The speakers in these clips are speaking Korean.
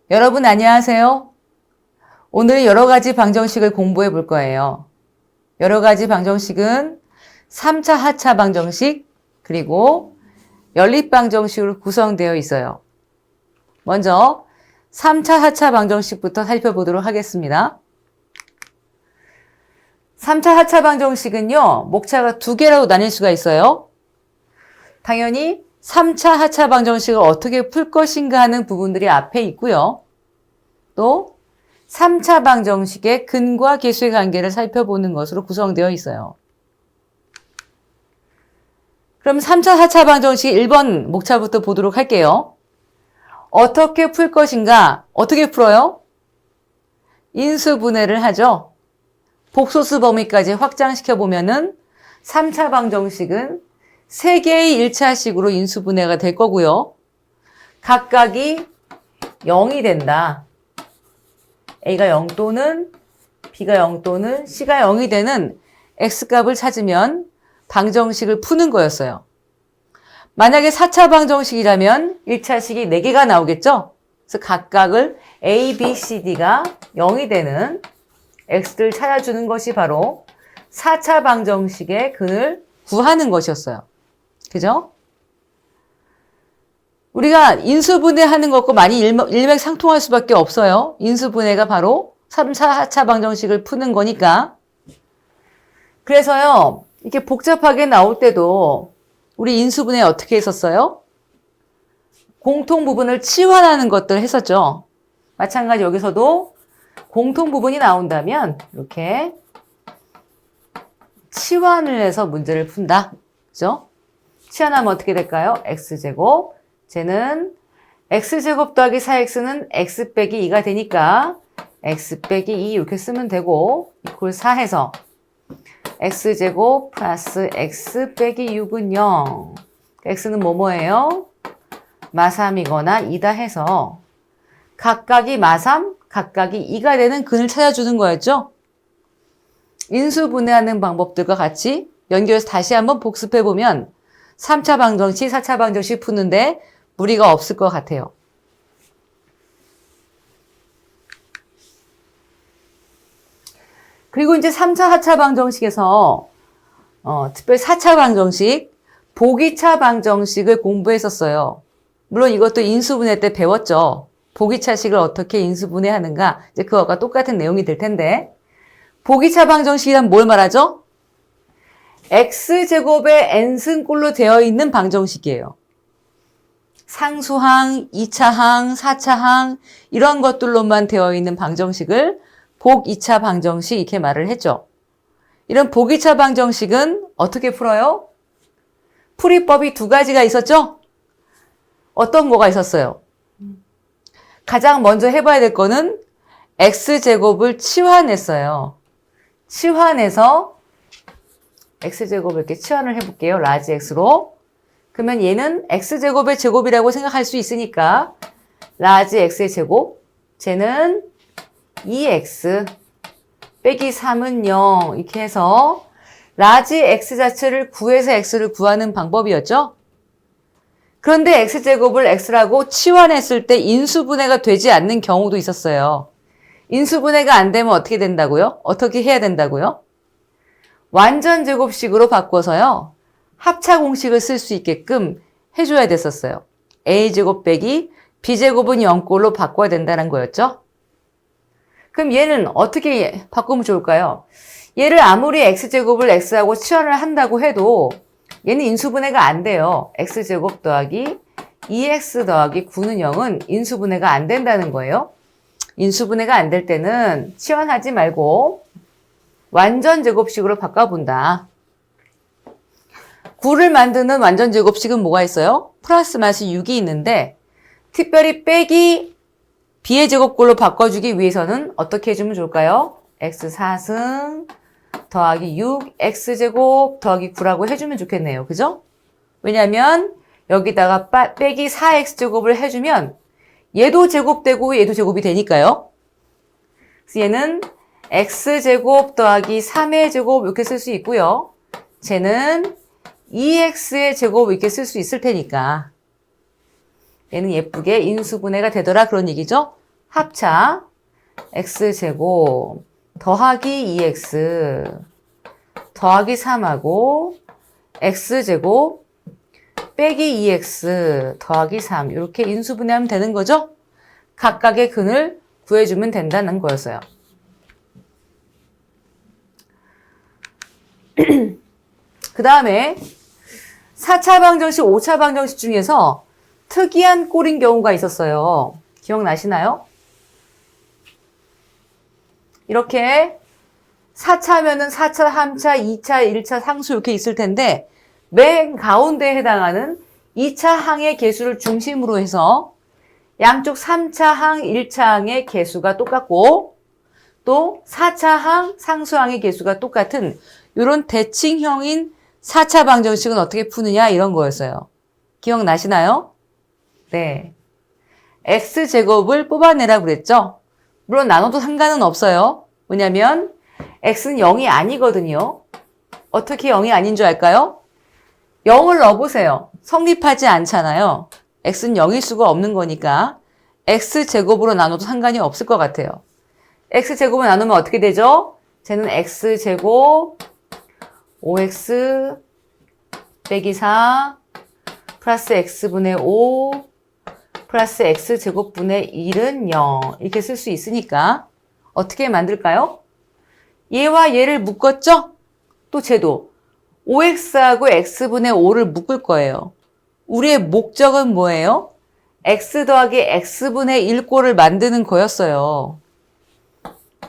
여러분 안녕하세요. 오늘 여러 가지 방정식을 공부해 볼 거예요. 여러 가지 방정식은 3차 하차 방정식 그리고 연립 방정식으로 구성되어 있어요. 먼저 3차 하차 방정식부터 살펴보도록 하겠습니다. 3차 하차 방정식은요, 목차가 두 개라고 나뉠 수가 있어요. 당연히 3차 하차 방정식을 어떻게 풀 것인가 하는 부분들이 앞에 있고요. 또 3차 방정식의 근과 계수의 관계를 살펴보는 것으로 구성되어 있어요. 그럼 3차 하차 방정식 1번 목차부터 보도록 할게요. 어떻게 풀 것인가? 어떻게 풀어요? 인수분해를 하죠. 복소수 범위까지 확장시켜 보면은 3차 방정식은 3개의 1차식으로 인수분해가 될 거고요. 각각이 0이 된다. A가 0 또는 B가 0 또는 C가 0이 되는 X값을 찾으면 방정식을 푸는 거였어요. 만약에 4차 방정식이라면 1차식이 4개가 나오겠죠? 그래서 각각을 A, B, C, D가 0이 되는 X를 찾아주는 것이 바로 4차 방정식의 근을 구하는 것이었어요. 그죠? 우리가 인수분해하는 것과 많이 일맥상통할 수밖에 없어요. 인수분해가 바로 3차 하차 방정식을 푸는 거니까. 그래서요, 이렇게 복잡하게 나올 때도 우리 인수분해 어떻게 했었어요? 공통 부분을 치환하는 것들 했었죠. 마찬가지 여기서도 공통 부분이 나온다면 이렇게 치환을 해서 문제를 푼다. 그죠? 치환하면 어떻게 될까요? x제곱. 쟤는 x제곱 더하기 4x는 x 빼기 2가 되니까 x 빼기 2 이렇게 쓰면 되고 이퀄 4 해서 x제곱 플러스 x 빼기 6은 0. x는 뭐뭐예요? 마3이거나 2다 해서 각각이 마3, 각각이 2가 되는 근을 찾아주는 거였죠? 인수분해하는 방법들과 같이 연결해서 다시 한번 복습해보면 3차 방정식, 4차 방정식 푸는데 무리가 없을 것 같아요. 그리고 이제 3차 하차 방정식에서 특별히 4차 방정식, 보기차 방정식을 공부했었어요. 물론 이것도 인수분해 때 배웠죠. 보기차식을 어떻게 인수분해하는가, 이제 그거가 똑같은 내용이 될 텐데, 보기차 방정식이란 뭘 말하죠? x제곱의 n승꼴로 되어 있는 방정식이에요. 상수항, 2차항, 4차항 이런 것들로만 되어 있는 방정식을 복 2차 방정식 이렇게 말을 했죠. 이런 복 2차 방정식은 어떻게 풀어요? 풀이법이 두 가지가 있었죠? 어떤 거가 있었어요? 가장 먼저 해봐야 될 거는 x제곱을 치환했어요. 치환해서 x제곱을 이렇게 치환을 해볼게요. 라지 x로. 그러면 얘는 x제곱의 제곱이라고 생각할 수 있으니까 라지 x의 제곱, 쟤는 2x 빼기 3은 0 이렇게 해서 라지 x 자체를 구해서 x를 구하는 방법이었죠. 그런데 x제곱을 x라고 치환했을 때 인수분해가 되지 않는 경우도 있었어요. 인수분해가 안 되면 어떻게 된다고요? 어떻게 해야 된다고요? 완전 제곱식으로 바꿔서요. 합차 공식을 쓸 수 있게끔 해줘야 됐었어요. a제곱 빼기 b제곱은 0꼴로 바꿔야 된다는 거였죠. 그럼 얘는 어떻게 바꾸면 좋을까요? 얘를 아무리 x제곱을 x하고 치환을 한다고 해도 얘는 인수분해가 안 돼요. x제곱 더하기 2x 더하기 9는 0은 인수분해가 안 된다는 거예요. 인수분해가 안 될 때는 치환하지 말고 완전 제곱식으로 바꿔본다. 9를 만드는 완전 제곱식은 뭐가 있어요? 플러스 마이너스 6이 있는데 특별히 빼기 b의 제곱꼴로 바꿔주기 위해서는 어떻게 해주면 좋을까요? x 4승 더하기 6 x제곱 더하기 9라고 해주면 좋겠네요. 그죠? 왜냐면 여기다가 빼기 4x제곱을 해주면 얘도 제곱되고 얘도 제곱이 되니까요. 그래서 얘는 x제곱 더하기 3의 제곱 이렇게 쓸 수 있고요. 쟤는 2x의 제곱 이렇게 쓸 수 있을 테니까 얘는 예쁘게 인수분해가 되더라 그런 얘기죠. 합차 x제곱 더하기 2x 더하기 3하고 x제곱 빼기 2x 더하기 3 이렇게 인수분해하면 되는 거죠? 각각의 근을 구해주면 된다는 거였어요. 그 다음에 4차 방정식, 5차 방정식 중에서 특이한 꼴인 경우가 있었어요. 기억나시나요? 이렇게 4차면은 4차, 3차, 2차, 1차 상수 이렇게 있을 텐데 맨 가운데에 해당하는 2차 항의 개수를 중심으로 해서 양쪽 3차 항, 1차 항의 개수가 똑같고 또 4차 항, 상수항의 개수가 똑같은 이런 대칭형인 4차 방정식은 어떻게 푸느냐 이런 거였어요. 기억나시나요? 네. x제곱을 뽑아내라고 그랬죠? 물론 나눠도 상관은 없어요. 왜냐면 x는 0이 아니거든요. 어떻게 0이 아닌 줄 알까요? 0을 넣어보세요. 성립하지 않잖아요. x는 0일 수가 없는 거니까 x제곱으로 나눠도 상관이 없을 것 같아요. x제곱을 나누면 어떻게 되죠? 쟤는 x제곱 5x 빼기 4 플러스 x분의 5 플러스 x제곱분의 1은 0 이렇게 쓸 수 있으니까 어떻게 만들까요? 얘와 얘를 묶었죠? 또 쟤도 5x하고 x분의 5를 묶을 거예요. 우리의 목적은 뭐예요? x 더하기 x분의 1꼴을 만드는 거였어요.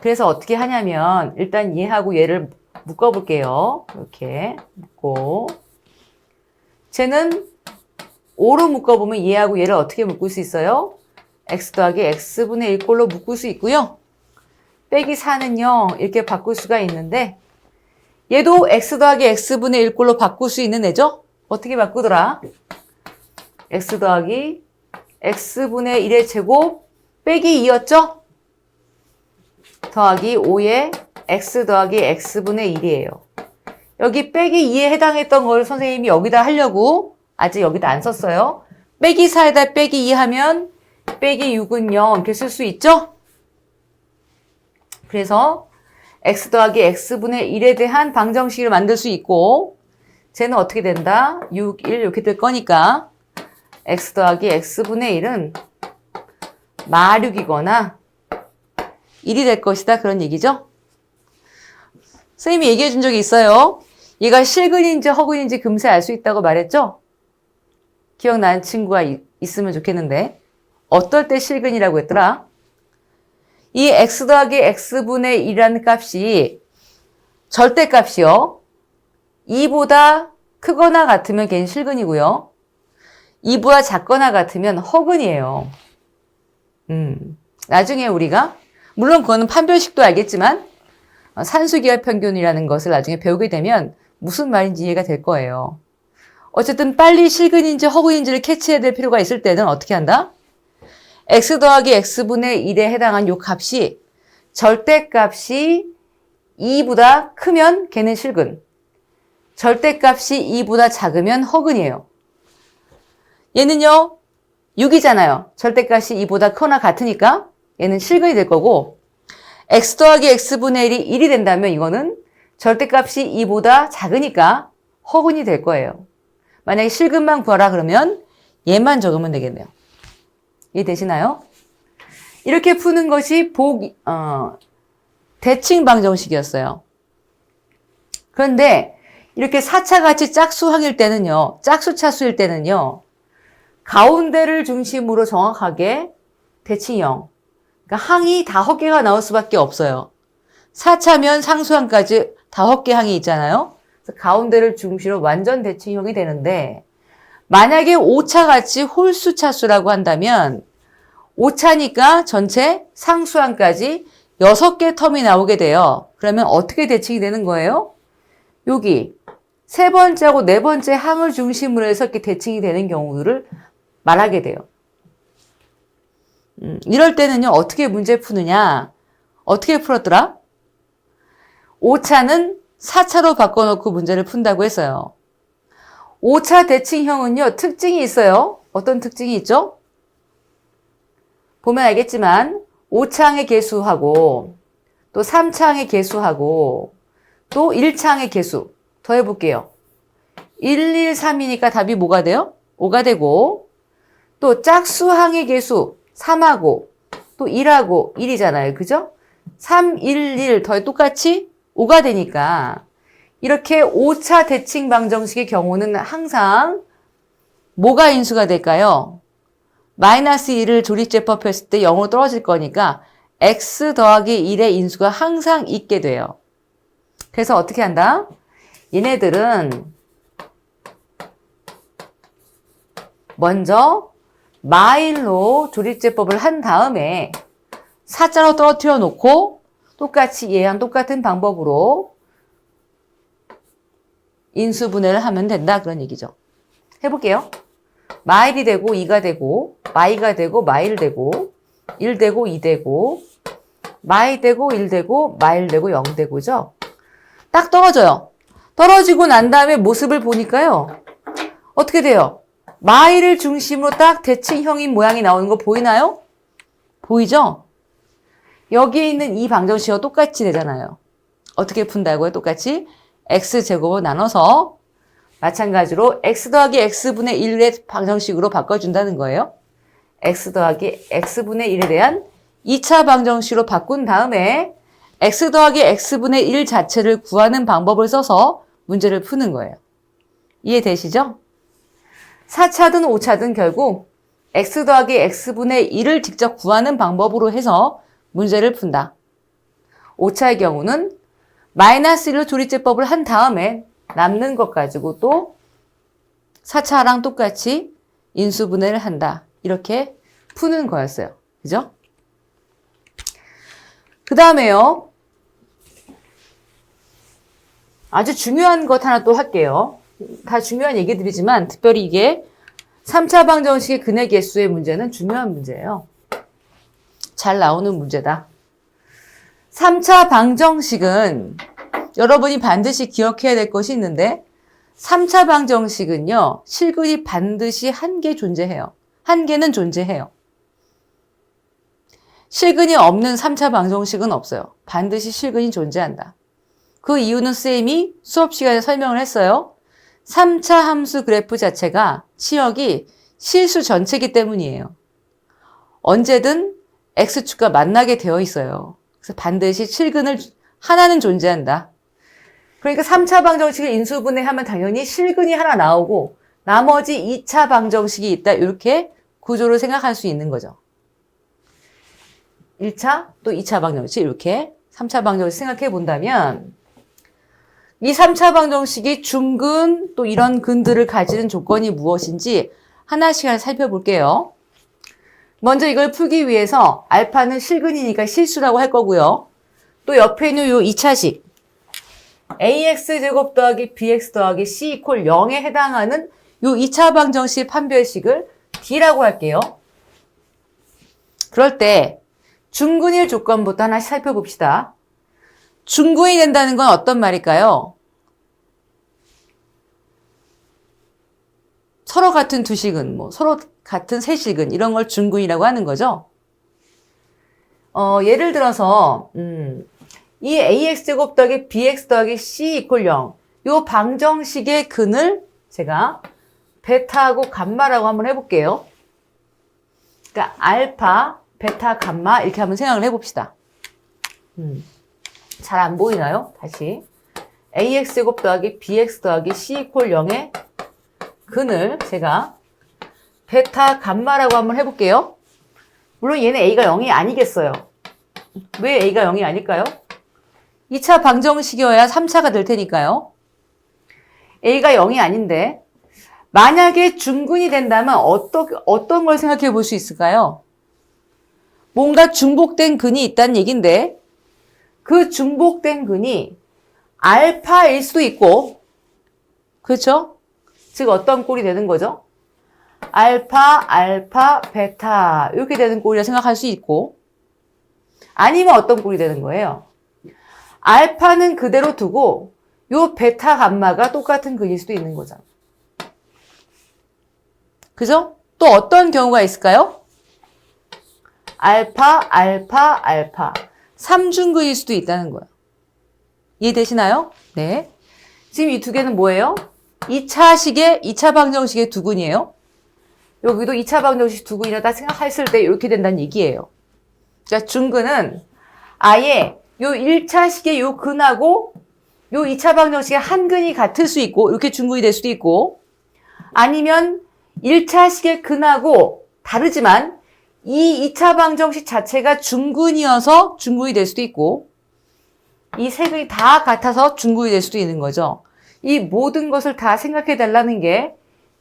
그래서 어떻게 하냐면 일단 얘하고 얘를 묶어볼게요. 이렇게 묶고 쟤는 5로 묶어보면 얘하고 얘를 어떻게 묶을 수 있어요? x 더하기 x분의 1꼴로 묶을 수 있고요. 빼기 4는 0 이렇게 바꿀 수가 있는데 얘도 x 더하기 x분의 1꼴로 바꿀 수 있는 애죠? 어떻게 바꾸더라? x 더하기 x분의 1의 제곱 빼기 2였죠? 더하기 5의 x 더하기 x분의 1이에요. 여기 빼기 2에 해당했던 걸 선생님이 여기다 하려고 아직 여기다 안 썼어요. 빼기 4에다 빼기 2 하면 빼기 6은 0 이렇게 쓸 수 있죠? 그래서 x 더하기 x분의 1에 대한 방정식을 만들 수 있고 쟤는 어떻게 된다? 6, 1 이렇게 될 거니까 x 더하기 x분의 1은 마륙이거나 1이 될 것이다 그런 얘기죠? 선생님이 얘기해 준 적이 있어요. 얘가 실근인지 허근인지 금세 알 수 있다고 말했죠? 기억나는 친구가 있으면 좋겠는데 어떨 때 실근이라고 했더라? 이 x 더하기 x분의 1이라는 값이 절대값이요. 2보다 크거나 같으면 걔는 실근이고요. 2보다 작거나 같으면 허근이에요. 나중에 우리가 물론 그거는 판별식도 알겠지만 산수기하 평균이라는 것을 나중에 배우게 되면 무슨 말인지 이해가 될 거예요. 어쨌든 빨리 실근인지 허근인지를 캐치해야 될 필요가 있을 때는 어떻게 한다? x 더하기 x분의 1에 해당한 요 값이 절대값이 2보다 크면 걔는 실근. 절대값이 2보다 작으면 허근이에요. 얘는요 6이잖아요. 절대값이 2보다 크거나 같으니까 얘는 실근이 될 거고 x 더하기 x분의 1이 1이 된다면 이거는 절대값이 2보다 작으니까 허근이 될 거예요. 만약에 실근만 구하라 그러면 얘만 적으면 되겠네요. 이해되시나요? 이렇게 푸는 것이 대칭 방정식이었어요. 그런데 이렇게 4차같이 짝수항일 때는요, 짝수차수일 때는요, 가운데를 중심으로 정확하게 대칭형, 그러니까 항이 5개가 나올 수밖에 없어요. 4차면 상수항까지 5개 항이 있잖아요. 그래서 가운데를 중심으로 완전 대칭형이 되는데 만약에 5차같이 홀수차수라고 한다면 5차니까 전체 상수항까지 6개 텀이 나오게 돼요. 그러면 어떻게 대칭이 되는 거예요? 여기 세 번째하고 네 번째 항을 중심으로 해서 이렇게 대칭이 되는 경우를 말하게 돼요. 이럴 때는요, 어떻게 문제 푸느냐? 어떻게 풀었더라? 5차는 4차로 바꿔놓고 문제를 푼다고 했어요. 5차 대칭형은요, 특징이 있어요. 어떤 특징이 있죠? 보면 알겠지만 5창의 개수하고 또 3창의 개수하고 또 1창의 개수 더해볼게요. 1, 1, 3이니까 답이 뭐가 돼요? 5가 되고 또 짝수항의 개수 3하고 또 1하고 1이잖아요. 그죠? 3, 1, 1 더해 똑같이 5가 되니까 이렇게 5차 대칭 방정식의 경우는 항상 뭐가 인수가 될까요? 마이너스 1을 조립제법했을 때 0으로 떨어질 거니까 x 더하기 1의 인수가 항상 있게 돼요. 그래서 어떻게 한다? 얘네들은 먼저 마일로 조립제법을 한 다음에 4자로 떨어뜨려 놓고 똑같이 얘랑 똑같은 방법으로 인수분해를 하면 된다 그런 얘기죠. 해볼게요. 마일이 되고 2가 되고 마이가 되고 마일 되고 1 되고 2 되고 마이 되고 1 되고 마일 되고 0 되고죠. 딱 떨어져요. 떨어지고 난 다음에 모습을 보니까요. 어떻게 돼요? 마일을 중심으로 딱 대칭형인 모양이 나오는 거 보이나요? 보이죠? 여기에 있는 이 방정식과 똑같이 되잖아요. 어떻게 푼다고요? 똑같이 x제곱을 나눠서 마찬가지로 x 더하기 x분의 1의 방정식으로 바꿔준다는 거예요. x 더하기 x분의 1에 대한 2차 방정식으로 바꾼 다음에 x 더하기 x분의 1 자체를 구하는 방법을 써서 문제를 푸는 거예요. 이해되시죠? 4차든 5차든 결국 x 더하기 x분의 1을 직접 구하는 방법으로 해서 문제를 푼다. 5차의 경우는 마이너스 1로 조립제법을 한 다음에 남는 것 가지고 또 4차랑 똑같이 인수분해를 한다. 이렇게 푸는 거였어요. 그죠? 그 다음에요. 아주 중요한 것 하나 또 할게요. 다 중요한 얘기들이지만 특별히 이게 3차 방정식의 근의 개수의 문제는 중요한 문제예요. 잘 나오는 문제다. 3차 방정식은 여러분이 반드시 기억해야 될 것이 있는데 3차 방정식은요. 실근이 반드시 한 개 존재해요. 한 개는 존재해요. 실근이 없는 3차 방정식은 없어요. 반드시 실근이 존재한다. 그 이유는 쌤이 수업 시간에 설명을 했어요. 3차 함수 그래프 자체가 치역이 실수 전체이기 때문이에요. 언제든 x축과 만나게 되어 있어요. 그래서 반드시 실근을 하나는 존재한다. 그러니까 3차 방정식을 인수분해하면 당연히 실근이 하나 나오고 나머지 2차 방정식이 있다. 이렇게 구조를 생각할 수 있는 거죠. 1차 또 2차 방정식 이렇게 3차 방정식 생각해 본다면 이 3차 방정식이 중근 또 이런 근들을 가지는 조건이 무엇인지 하나씩 살펴볼게요. 먼저 이걸 풀기 위해서 알파는 실근이니까 실수라고 할 거고요. 또 옆에 있는 요 2차식 ax제곱 더하기 bx 더하기 c 이퀄 0에 해당하는 요 2차 방정식 판별식을 d라고 할게요. 그럴 때 중근일 조건부터 하나씩 살펴봅시다. 중근이 된다는 건 어떤 말일까요? 서로 같은 두 식은, 서로 같은 세 식은 이런 걸 중근이라고 하는 거죠. 예를 들어서 이 ax제곱 더하기 bx 더하기 c 이퀄 0 요 방정식의 근을 제가 베타하고 감마라고 한번 해볼게요. 그러니까 알파, 베타, 감마 이렇게 한번 생각을 해봅시다. 잘 안 보이나요? 다시 ax제곱 더하기 bx 더하기 c 이퀄 0의 근을 제가 베타, 감마라고 한번 해볼게요. 물론 얘는 a가 0이 아니겠어요. 왜 a가 0이 아닐까요? 2차 방정식이어야 3차가 될 테니까요. a가 0이 아닌데 만약에 중근이 된다면 어떤 걸 생각해 볼 수 있을까요? 뭔가 중복된 근이 있다는 얘기인데 그 중복된 근이 알파일 수도 있고 그렇죠? 즉 어떤 꼴이 되는 거죠? 알파, 베타 이렇게 되는 꼴이라 생각할 수 있고 아니면 어떤 꼴이 되는 거예요? 알파는 그대로 두고 요 베타, 감마가 똑같은 근일 수도 있는 거잖아. 그죠? 또 어떤 경우가 있을까요? 알파, 알파, 알파. 3중근일 수도 있다는 거예요. 이해되시나요? 네. 지금 이 두 개는 뭐예요? 2차 방정식의 두근이에요. 여기도 2차 방정식 두근이라다 생각했을 때 이렇게 된다는 얘기예요. 자, 중근은 아예 요 1차식의 요 근하고 요 2차 방정식의 한 근이 같을 수 있고 이렇게 중근이 될 수도 있고 아니면 1차식의 근하고 다르지만 이 2차 방정식 자체가 중근이어서 중근이 될 수도 있고 이 세 근이 다 같아서 중근이 될 수도 있는 거죠. 이 모든 것을 다 생각해 달라는 게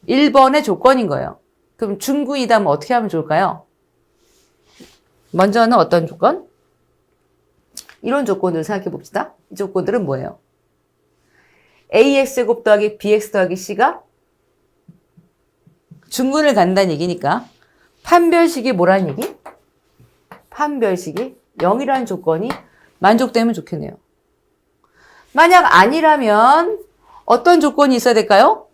1번의 조건인 거예요. 그럼 중근이다 면 어떻게 하면 좋을까요? 먼저는 어떤 조건? 이런 조건들을 생각해 봅시다. 이 조건들은 뭐예요? AX제곱 더하기 BX 더하기 C가 중근을 갖는다는 얘기니까 판별식이 뭐라는 얘기? 판별식이 0이라는 조건이 만족되면 좋겠네요. 만약 아니라면 어떤 조건이 있어야 될까요?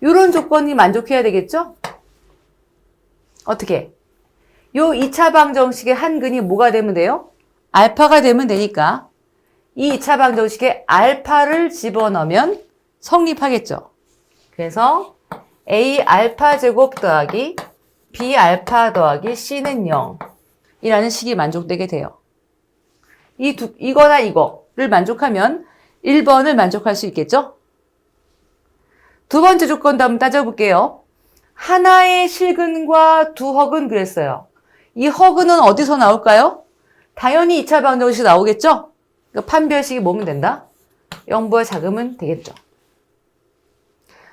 이런 조건이 만족해야 되겠죠? 어떻게? 요 2차 방정식의 한 근이 뭐가 되면 돼요? 알파가 되면 되니까 이 2차 방정식에 알파를 집어넣으면 성립하겠죠. 그래서 A 알파 제곱 더하기 B 알파 더하기 C는 0 이라는 식이 만족되게 돼요. 이거나 이거를 만족하면 1번을 만족할 수 있겠죠? 두 번째 조건도 한번 따져볼게요. 하나의 실근과 두 허근 그랬어요. 이 허근은 어디서 나올까요? 당연히 2차 방정식 나오겠죠? 그러니까 판별식이 뭐면 된다? 0보다 작으면 되겠죠.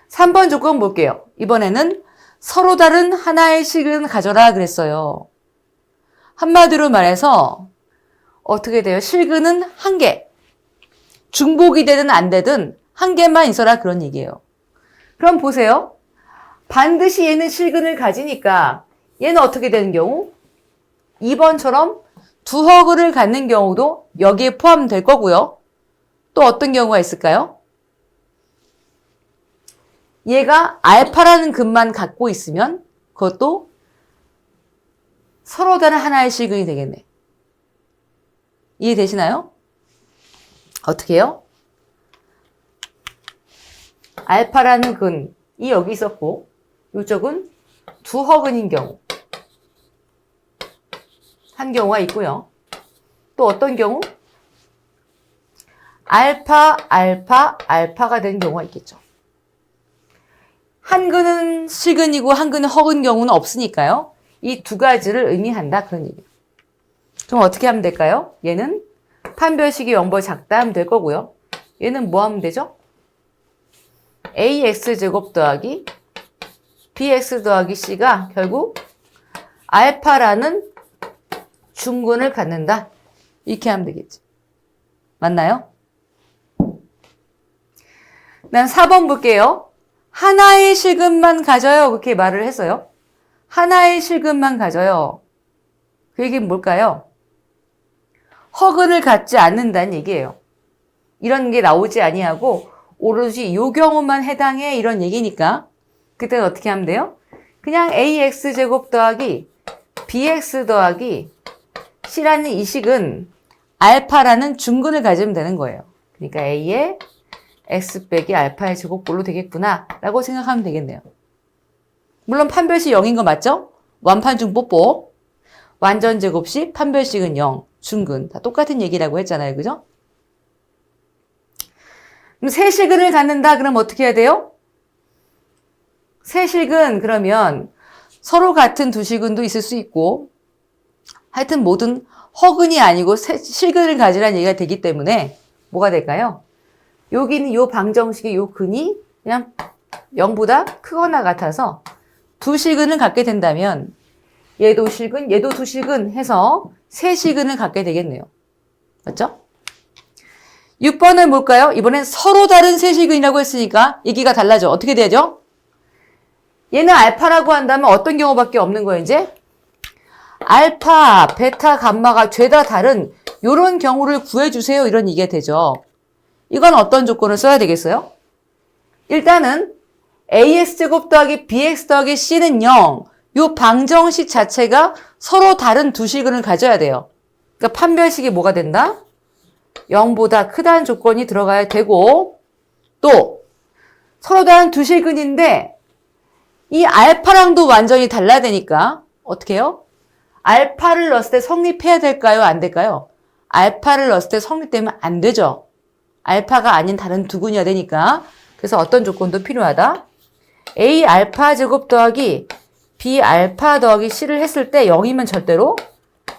3번 조건 볼게요. 이번에는 서로 다른 하나의 실근을 가져라 그랬어요. 한마디로 말해서 어떻게 돼요? 실근은 한 개. 중복이 되든 안 되든 한 개만 있어라 그런 얘기예요. 그럼 보세요. 반드시 얘는 실근을 가지니까 얘는 어떻게 되는 경우? 2번처럼 두 허근을 갖는 경우도 여기에 포함될 거고요. 또 어떤 경우가 있을까요? 얘가 알파라는 근만 갖고 있으면 그것도 서로 다른 하나의 실근이 되겠네. 이해되시나요? 어떻게 해요? 알파라는 근이 여기 있었고 이쪽은 두 허근인 경우 한 경우가 있고요. 또 어떤 경우? 알파, 알파, 알파가 되는 경우가 있겠죠. 한 근은 실근이고 한 근은 허근 경우는 없으니까요. 이 두 가지를 의미한다 그런 얘기예요. 그럼 어떻게 하면 될까요? 얘는 판별식이 0보다 작다 하면 될 거고요. 얘는 뭐 하면 되죠? AX제곱 더하기 BX 더하기 C가 결국 알파라는 중근을 갖는다. 이렇게 하면 되겠지. 맞나요? 난 4번 볼게요. 하나의 실근만 가져요. 그렇게 말을 했어요. 하나의 실근만 가져요. 그 얘기는 뭘까요? 허근을 갖지 않는다는 얘기예요. 이런 게 나오지 아니하고 오로지 이 경우만 해당해 이런 얘기니까 그때는 어떻게 하면 돼요? 그냥 AX제곱 더하기 BX 더하기 C라는 이 식은 알파라는 중근을 가지면 되는 거예요. 그러니까 A의 X 빼기 알파의 제곱꼴로 되겠구나 라고 생각하면 되겠네요. 물론 판별식 0인 거 맞죠? 완판중 뽀뽀. 완전 제곱식 판별식은 0, 중근 다 똑같은 얘기라고 했잖아요. 그죠? 그럼 세 실근을 갖는다 그럼 어떻게 해야 돼요? 세 실근 그러면 서로 같은 두 실근도 있을 수 있고 하여튼 모든 허근이 아니고 실근을 가지라는 얘기가 되기 때문에 뭐가 될까요? 여기는 요 방정식의 요 근이 그냥 0보다 크거나 같아서 두 실근을 갖게 된다면 얘도 실근, 얘도 두 실근 해서 세 실근을 갖게 되겠네요. 맞죠? 6번은 뭘까요? 이번엔 서로 다른 세 실근이라고 했으니까 얘기가 달라져. 어떻게 되죠? 얘는 알파라고 한다면 어떤 경우밖에 없는 거예요, 이제? 알파, 베타, 감마가 죄다 다른 이런 경우를 구해주세요. 이런 얘기가 되죠. 이건 어떤 조건을 써야 되겠어요? 일단은 AX제곱 더하기 BX 더하기 C는 0. 요 방정식 자체가 서로 다른 두 식을 가져야 돼요. 그러니까 판별식이 뭐가 된다? 0보다 크다는 조건이 들어가야 되고, 또 서로 다른 두 식은인데 이 알파랑도 완전히 달라야 되니까 어떻게 해요? 알파를 넣었을 때 성립해야 될까요? 안 될까요? 알파를 넣었을 때 성립되면 안 되죠. 알파가 아닌 다른 두 근이어야 되니까. 그래서 어떤 조건도 필요하다? A 알파 제곱 더하기 B 알파 더하기 C를 했을 때 0이면 절대로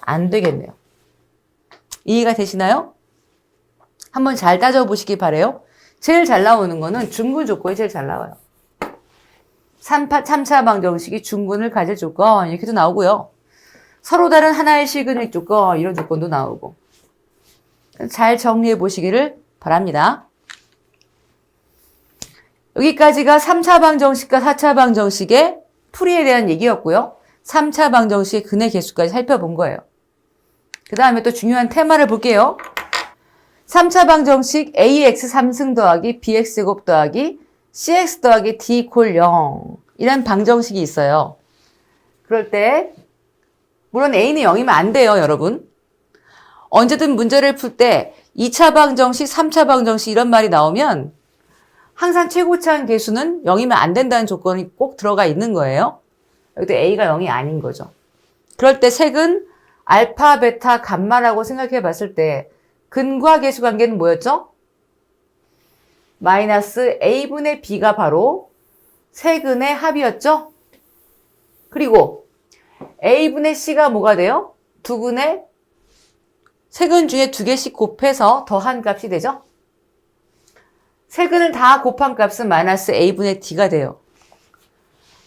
안 되겠네요. 이해가 되시나요? 한번 잘 따져보시기 바래요. 제일 잘 나오는 거는 중근 조건이 제일 잘 나와요. 3차 방정식이 중근을 가질 조건 이렇게도 나오고요. 서로 다른 하나의 식은의 조건 이런 조건도 나오고. 잘 정리해 보시기를 바랍니다. 여기까지가 3차 방정식과 4차 방정식의 풀이에 대한 얘기였고요. 3차 방정식의 근의 개수까지 살펴본 거예요. 그 다음에 또 중요한 테마를 볼게요. 3차 방정식 ax 3승 더하기 bx 제곱 더하기 cx 더하기 d 이퀄 0 이런 방정식이 있어요. 그럴 때 물론 a는 0이면 안 돼요, 여러분. 언제든 문제를 풀 때 2차 방정식, 3차 방정식 이런 말이 나오면 항상 최고차항 계수는 0이면 안 된다는 조건이 꼭 들어가 있는 거예요. 여기도 a가 0이 아닌 거죠. 그럴 때 색은 알파, 베타, 감마라고 생각해 봤을 때 근과 계수 관계는 뭐였죠? 마이너스 a분의 b가 바로 세근의 합이었죠? 그리고 a분의 c가 뭐가 돼요? 두 근의 세근 중에 두 개씩 곱해서 더한 값이 되죠? 세근을 다 곱한 값은 마이너스 a분의 d가 돼요.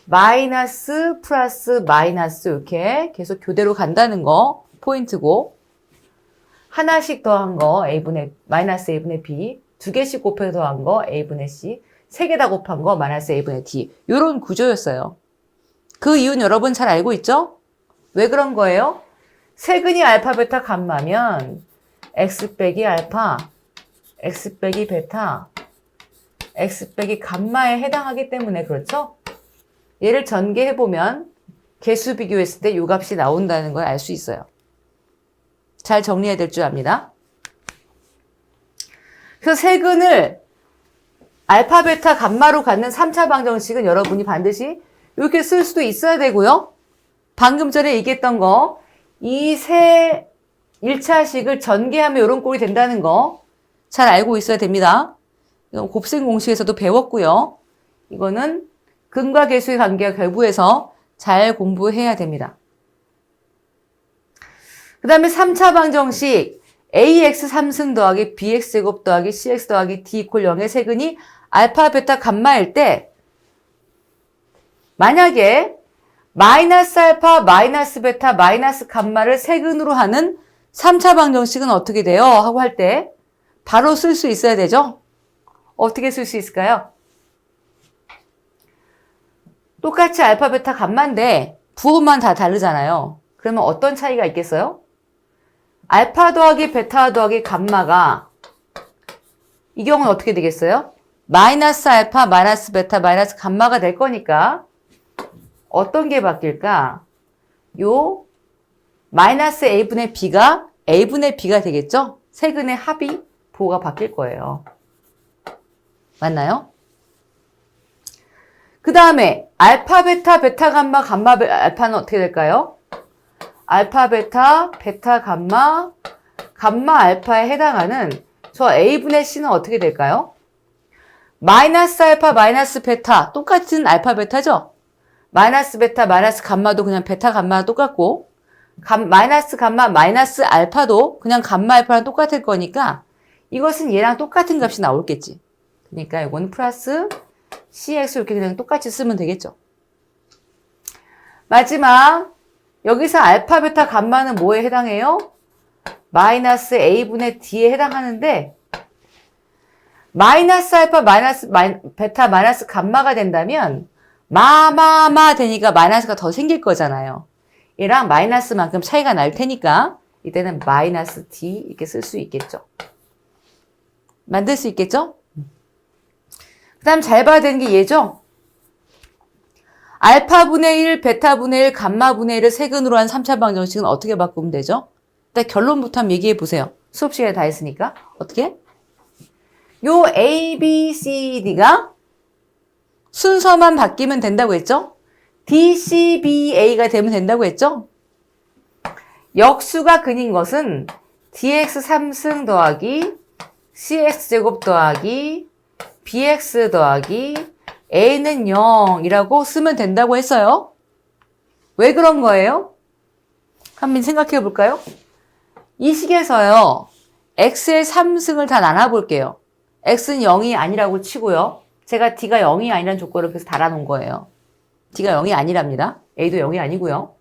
마이너스 플러스 마이너스 이렇게 계속 교대로 간다는 거 포인트고, 하나씩 더한 거 마이너스 a분의 b, 두 개씩 곱해서 더한 거 a분의 c, 세 개 다 곱한 거 마이너스 a분의 d, 이런 구조였어요. 그 이유는 여러분 잘 알고 있죠? 왜 그런 거예요? 세근이 알파, 베타, 감마면 x 빼기 알파, x 빼기 베타, x 빼기 감마에 해당하기 때문에 그렇죠? 얘를 전개해보면 개수 비교했을 때 이 값이 나온다는 걸 알 수 있어요. 잘 정리해야 될 줄 압니다. 그래서 세근을 알파, 베타, 감마로 갖는 3차 방정식은 여러분이 반드시 이렇게 쓸 수도 있어야 되고요. 방금 전에 얘기했던 거, 이 세 1차식을 전개하면 이런 꼴이 된다는 거 잘 알고 있어야 됩니다. 이건 곱셈 공식에서도 배웠고요. 이거는 근과 계수의 관계와 결부해서 잘 공부해야 됩니다. 그 다음에 3차 방정식 ax 3승 더하기 bx 제곱 더하기 cx 더하기 d 이퀄 0의 세근이 알파, 베타, 감마일 때 만약에 마이너스 알파, 마이너스 베타, 마이너스 감마를 세근으로 하는 3차 방정식은 어떻게 돼요? 하고 할 때 바로 쓸 수 있어야 되죠? 어떻게 쓸 수 있을까요? 똑같이 알파, 베타, 감마인데 부호만 다 다르잖아요. 그러면 어떤 차이가 있겠어요? 알파 더하기 베타 더하기 감마가 이 경우는 어떻게 되겠어요? 마이너스 알파, 마이너스 베타, 마이너스 감마가 될 거니까 어떤 게 바뀔까? 요 마이너스 a분의 b가 a분의 b가 되겠죠? 세근의 합이 부호가 바뀔 거예요. 맞나요? 그 다음에 알파, 베타, 베타, 감마, 감마, 알파는 어떻게 될까요? 알파, 베타, 베타, 감마, 감마, 알파에 해당하는 저 a분의 c는 어떻게 될까요? 마이너스 알파, 마이너스 베타, 똑같은 알파, 베타죠? 마이너스 베타, 마이너스 감마도 그냥 베타, 감마랑 똑같고, 마이너스 감마, 마이너스 알파도 그냥 감마, 알파랑 똑같을 거니까 이것은 얘랑 똑같은 값이 나올겠지. 그러니까 이건 플러스 cx 이렇게 그냥 똑같이 쓰면 되겠죠. 마지막 여기서 알파, 베타, 감마는 뭐에 해당해요? 마이너스 a분의 d에 해당하는데 마이너스 알파, 마이너스 베타, 마이너스 감마가 된다면 마마마 되니까 마이너스가 더 생길 거잖아요. 얘랑 마이너스만큼 차이가 날 테니까 이때는 마이너스 d 이렇게 쓸 수 있겠죠. 만들 수 있겠죠? 그 다음 잘 봐야 되는 게 얘죠? 알파분의 1, 베타분의 1, 감마분의 1을 세근으로 한 3차 방정식은 어떻게 바꾸면 되죠? 일단 결론부터 한번 얘기해 보세요. 수업 시간에 다 했으니까. 어떻게? 요 A, B, C, D가 순서만 바뀌면 된다고 했죠? D, C, B, A가 되면 된다고 했죠? 역수가 근인 것은 dx 3승 더하기 cx제곱 더하기 bx 더하기 a는 0이라고 쓰면 된다고 했어요. 왜 그런 거예요? 한번 생각해 볼까요? 이 식에서요. x의 3승을 다 나눠볼게요. x는 0이 아니라고 치고요. 제가 d가 0이 아니라는 조건을 그래서 달아놓은 거예요. d가 0이 아니랍니다. a도 0이 아니고요.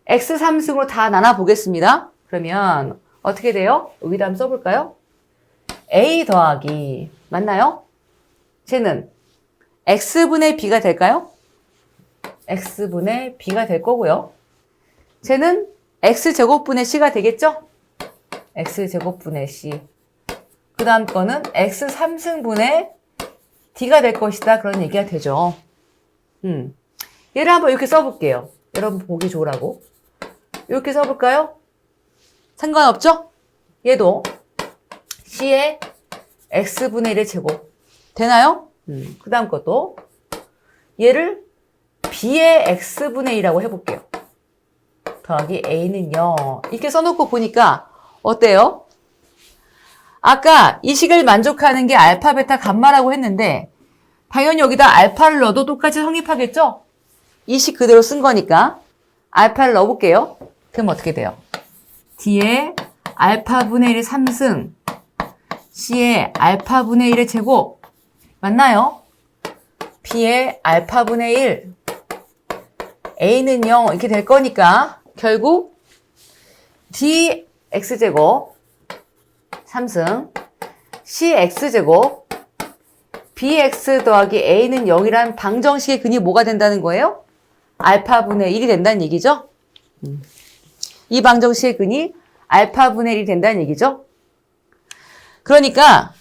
x 3승으로 다 나눠보겠습니다. 그러면 어떻게 돼요? 여기다 한번 써볼까요? a 더하기 맞나요? 쟤는 x분의 b가 될까요? x분의 b가 될 거고요. 쟤는 x제곱분의 c가 되겠죠? x제곱분의 c. 그 다음 거는 x 3승분의 d가 될 것이다. 그런 얘기가 되죠. 얘를 한번 이렇게 써볼게요. 여러분 보기 좋으라고. 이렇게 써볼까요? 상관없죠? 얘도 c의 x분의 1의 제곱 되나요? 그 다음 것도 얘를 b의 x분의 1이라고 해볼게요. 더하기 a는 0 이렇게 써놓고 보니까 어때요? 아까 이 식을 만족하는 게 알파, 베타, 감마라고 했는데 당연히 여기다 알파를 넣어도 똑같이 성립하겠죠? 이 식 그대로 쓴 거니까 알파를 넣어볼게요. 그럼 어떻게 돼요? D의 알파분의 1의 3승 C의 알파분의 1의 제곱 맞나요? B의 알파분의 1 A는 0 이렇게 될 거니까 결국 DX제곱 3승 CX제곱 BX 더하기 A는 0이란 방정식의 근이 뭐가 된다는 거예요? 알파분의 1이 된다는 얘기죠? 이 방정식의 근이 알파분의 1이 된다는 얘기죠? 그러니까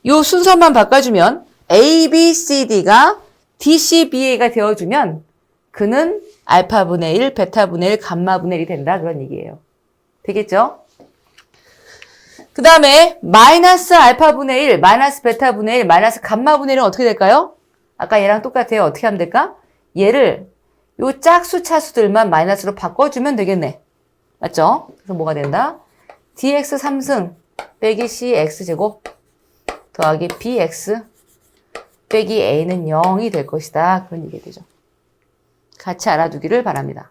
요 순서만 바꿔주면 A, B, C, D가 D, C, B, A가 되어주면 그는 알파분의 1, 베타분의 1, 감마분의 1이 된다 그런 얘기예요. 되겠죠? 그 다음에 마이너스 알파분의 1, 마이너스 베타분의 1, 마이너스 감마분의 1은 어떻게 될까요? 아까 얘랑 똑같아요. 어떻게 하면 될까? 얘를 요 짝수 차수들만 마이너스로 바꿔주면 되겠네. 맞죠? 그래서 뭐가 된다? dx 3승 빼기 cx제곱 더하기 bx 빼기 a는 0이 될 것이다. 그런 얘기가 되죠. 같이 알아두기를 바랍니다.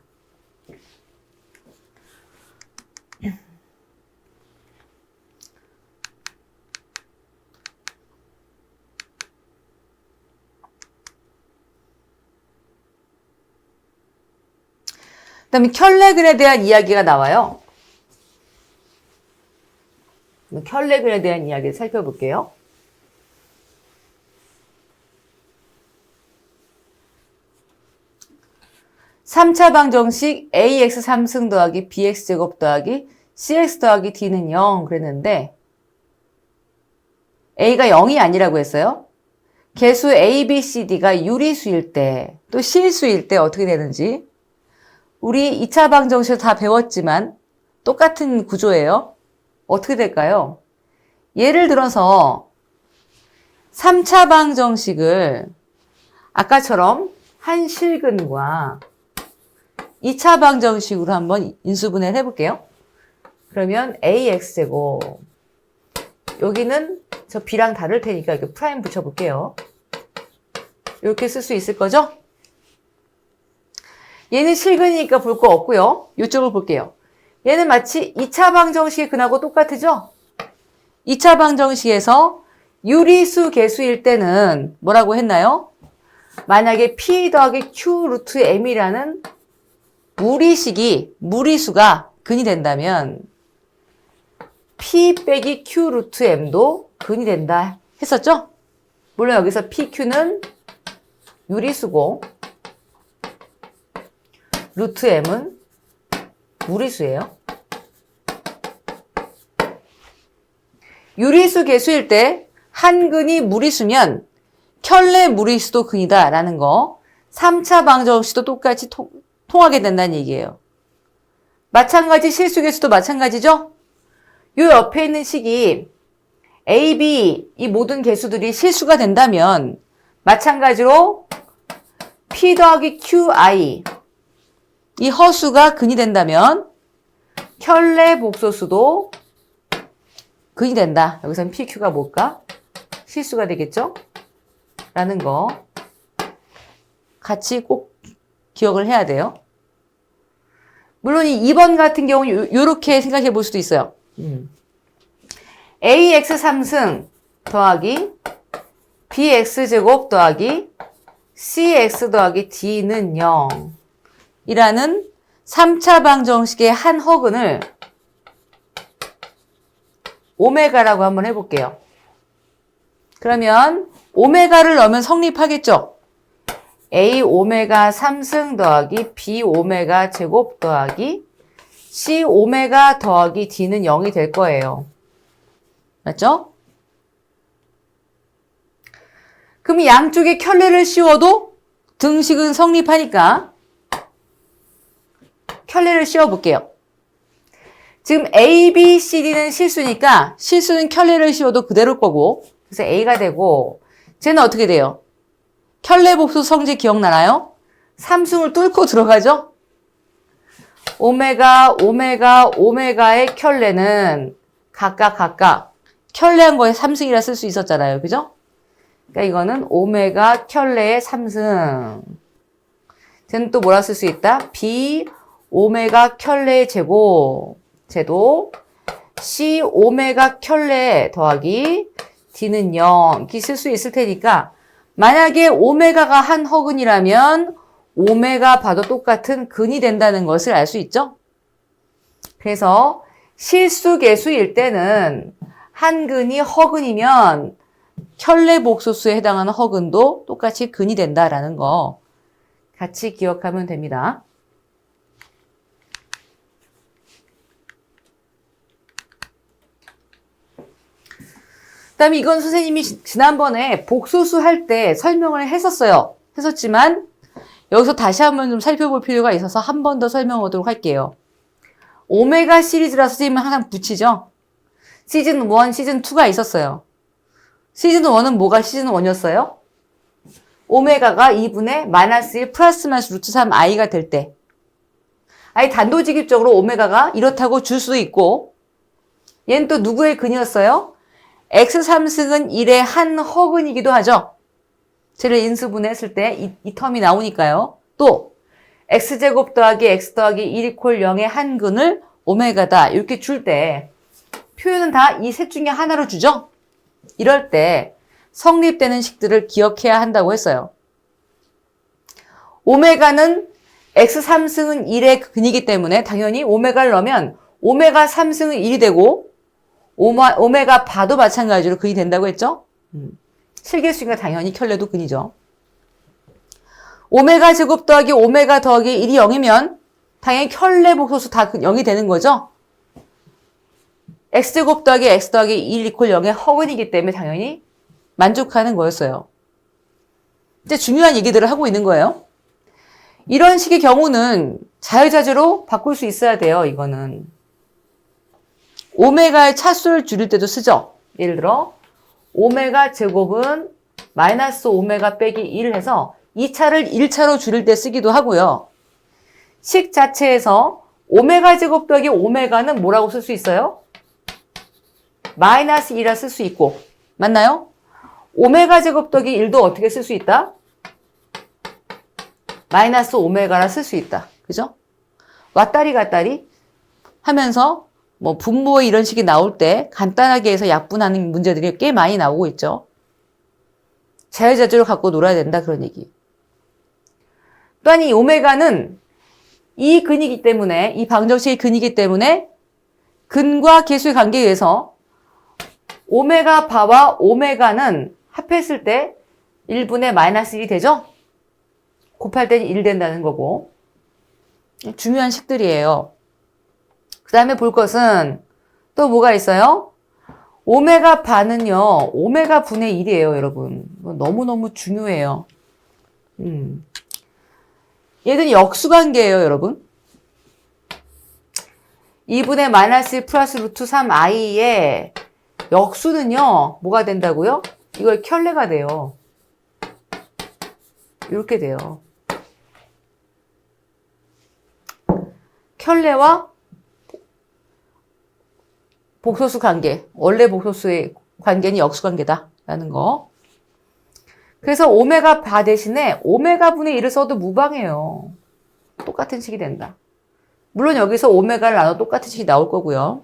그 다음에 켤레근에 대한 이야기가 나와요. 켤레근에 대한 이야기를 살펴볼게요. (3차) 방정식 ax 3승 더하기 bx제곱 더하기 cx 더하기 d는 0 그랬는데 a가 0이 아니라고 했어요. 개수 a, b, c, d가 유리수일 때 또 실수일 때 어떻게 되는지 우리 2차 방정식을 다 배웠지만 똑같은 구조예요. 어떻게 될까요? 예를 들어서 3차 방정식을 아까처럼 한 실근과 2차 방정식으로 한번 인수분해를 해볼게요. 그러면 ax제곱 여기는 저 b랑 다를 테니까 이렇게 프라임 붙여볼게요. 이렇게 쓸 수 있을 거죠? 얘는 실근이니까 볼 거 없고요. 이쪽을 볼게요. 얘는 마치 2차 방정식의 근하고 똑같으죠? 2차 방정식에서 유리수 개수일 때는 뭐라고 했나요? 만약에 p 더하기 q 루트 m이라는 무리수가 근이 된다면 p 빼기 q 루트 m도 근이 된다 했었죠? 물론 여기서 pq는 유리수고 루트 m은 무리수예요. 유리수 개수일 때 한 근이 무리수면 켤레 무리수도 근이다 라는 거 3차 방정식도 똑같이 통하게 된다는 얘기예요. 마찬가지 실수계수도 마찬가지죠? 요 옆에 있는 식이 A, B 이 모든 계수들이 실수가 된다면 마찬가지로 P 더하기 QI 이 허수가 근이 된다면 켤레 복소수도 근이 된다. 여기서는 PQ가 뭘까? 실수가 되겠죠? 라는 거 같이 꼭 기억을 해야 돼요. 물론 이 2번 같은 경우는 이렇게 생각해 볼 수도 있어요. AX 3승 더하기 BX제곱 더하기 CX 더하기 D는 0 이라는 3차 방정식의 한 허근을 오메가라고 한번 해볼게요. 그러면 오메가를 넣으면 성립하겠죠? A 오메가 3승 더하기 B 오메가 제곱 더하기 C 오메가 더하기 D는 0이 될 거예요. 맞죠? 그럼 양쪽에 켤레를 씌워도 등식은 성립하니까 켤레를 씌워볼게요. 지금 A, B, C, D는 실수니까 실수는 켤레를 씌워도 그대로일 거고 그래서 A가 되고 쟤는 어떻게 돼요? 켤레 복수 성질 기억나나요? 삼승을 뚫고 들어가죠? 오메가, 오메가, 오메가의 켤레는 각각 켤레한 거에 삼승이라 쓸 수 있었잖아요. 그죠? 그러니까 이거는 오메가 켤레의 삼승. 쟤는 또 뭐라 쓸 수 있다? B 오메가 켤레의 제곱. 쟤도 C 오메가 켤레 더하기 D는 0 이렇게 쓸 수 있을 테니까 만약에 오메가가 한 허근이라면 오메가 봐도 똑같은 근이 된다는 것을 알 수 있죠? 그래서 실수계수일 때는 한 근이 허근이면 켤레 복소수에 해당하는 허근도 똑같이 근이 된다라는 거 같이 기억하면 됩니다. 그다음에 이건 선생님이 지난번에 복소수 할 때 설명을 했었지만 여기서 다시 한번 좀 살펴볼 필요가 있어서 한 번 더 설명하도록 할게요. 오메가 시리즈라서 선생님은 항상 붙이죠. 시즌 1, 시즌 2가 있었어요. 시즌 1은 뭐가 시즌 1이었어요? 오메가가 2분의 마이너스 1 플러스 마이너스 루트 3i가 될 때. 아니 단도직입적으로 오메가가 이렇다고 줄 수도 있고 얘는 또 누구의 근이었어요? x3승은 1의 한 허근이기도 하죠. 쟤를 인수분해했을 때 이 텀이 나오니까요. 또 x제곱 더하기 x 더하기 1 이퀄 0의 한 근을 오메가다 이렇게 줄 때 표현은 다 이 셋 중에 하나로 주죠. 이럴 때 성립되는 식들을 기억해야 한다고 했어요. 오메가는 x3승은 1의 근이기 때문에 당연히 오메가를 넣으면 오메가 3승은 1이 되고 오메가 바도 마찬가지로 근이 된다고 했죠? 실계수니까 당연히 켤레도 근이죠. 오메가 제곱 더하기 오메가 더하기 1이 0이면 당연히 켤레 복소수 다 0이 되는 거죠? x제곱 더하기 x 더하기 1 이퀄 0의 허근이기 때문에 당연히 만족하는 거였어요. 이제 중요한 얘기들을 하고 있는 거예요. 이런 식의 경우는 자유자재로 바꿀 수 있어야 돼요, 이거는. 오메가의 차수를 줄일 때도 쓰죠. 예를 들어 오메가 제곱은 마이너스 오메가 빼기 1을 해서 2차를 1차로 줄일 때 쓰기도 하고요. 식 자체에서 오메가 제곱 더하기 오메가는 뭐라고 쓸 수 있어요? 마이너스 2라 쓸 수 있고 맞나요? 오메가 제곱 더하기 1도 어떻게 쓸 수 있다? 마이너스 오메가라 쓸 수 있다. 그죠? 왔다리 갔다리 하면서 뭐 분모에 이런 식이 나올 때 간단하게 해서 약분하는 문제들이 꽤 많이 나오고 있죠. 자유자재로 갖고 놀아야 된다 그런 얘기. 또한 이 오메가는 이 근이기 때문에 이 방정식의 근이기 때문에 근과 계수의 관계에 의해서 오메가 바와 오메가는 합했을 때 1분의 마이너스 1이 되죠? 곱할 때는 1 된다는 거고 중요한 식들이에요. 그 다음에 볼 것은 또 뭐가 있어요? 오메가 바는요. 오메가 분의 1이에요, 여러분. 너무너무 중요해요. 얘는 역수관계예요, 여러분. 2분의 마이너스 1 플러스 루트 3i의 역수는요, 뭐가 된다고요? 이걸 켤레가 돼요. 이렇게 돼요. 켤레와 복소수 관계, 원래 복소수의 관계는 역수관계다라는 거. 그래서 오메가 바 대신에 오메가 분의 1을 써도 무방해요. 똑같은 식이 된다. 물론 여기서 오메가를 나눠 똑같은 식이 나올 거고요.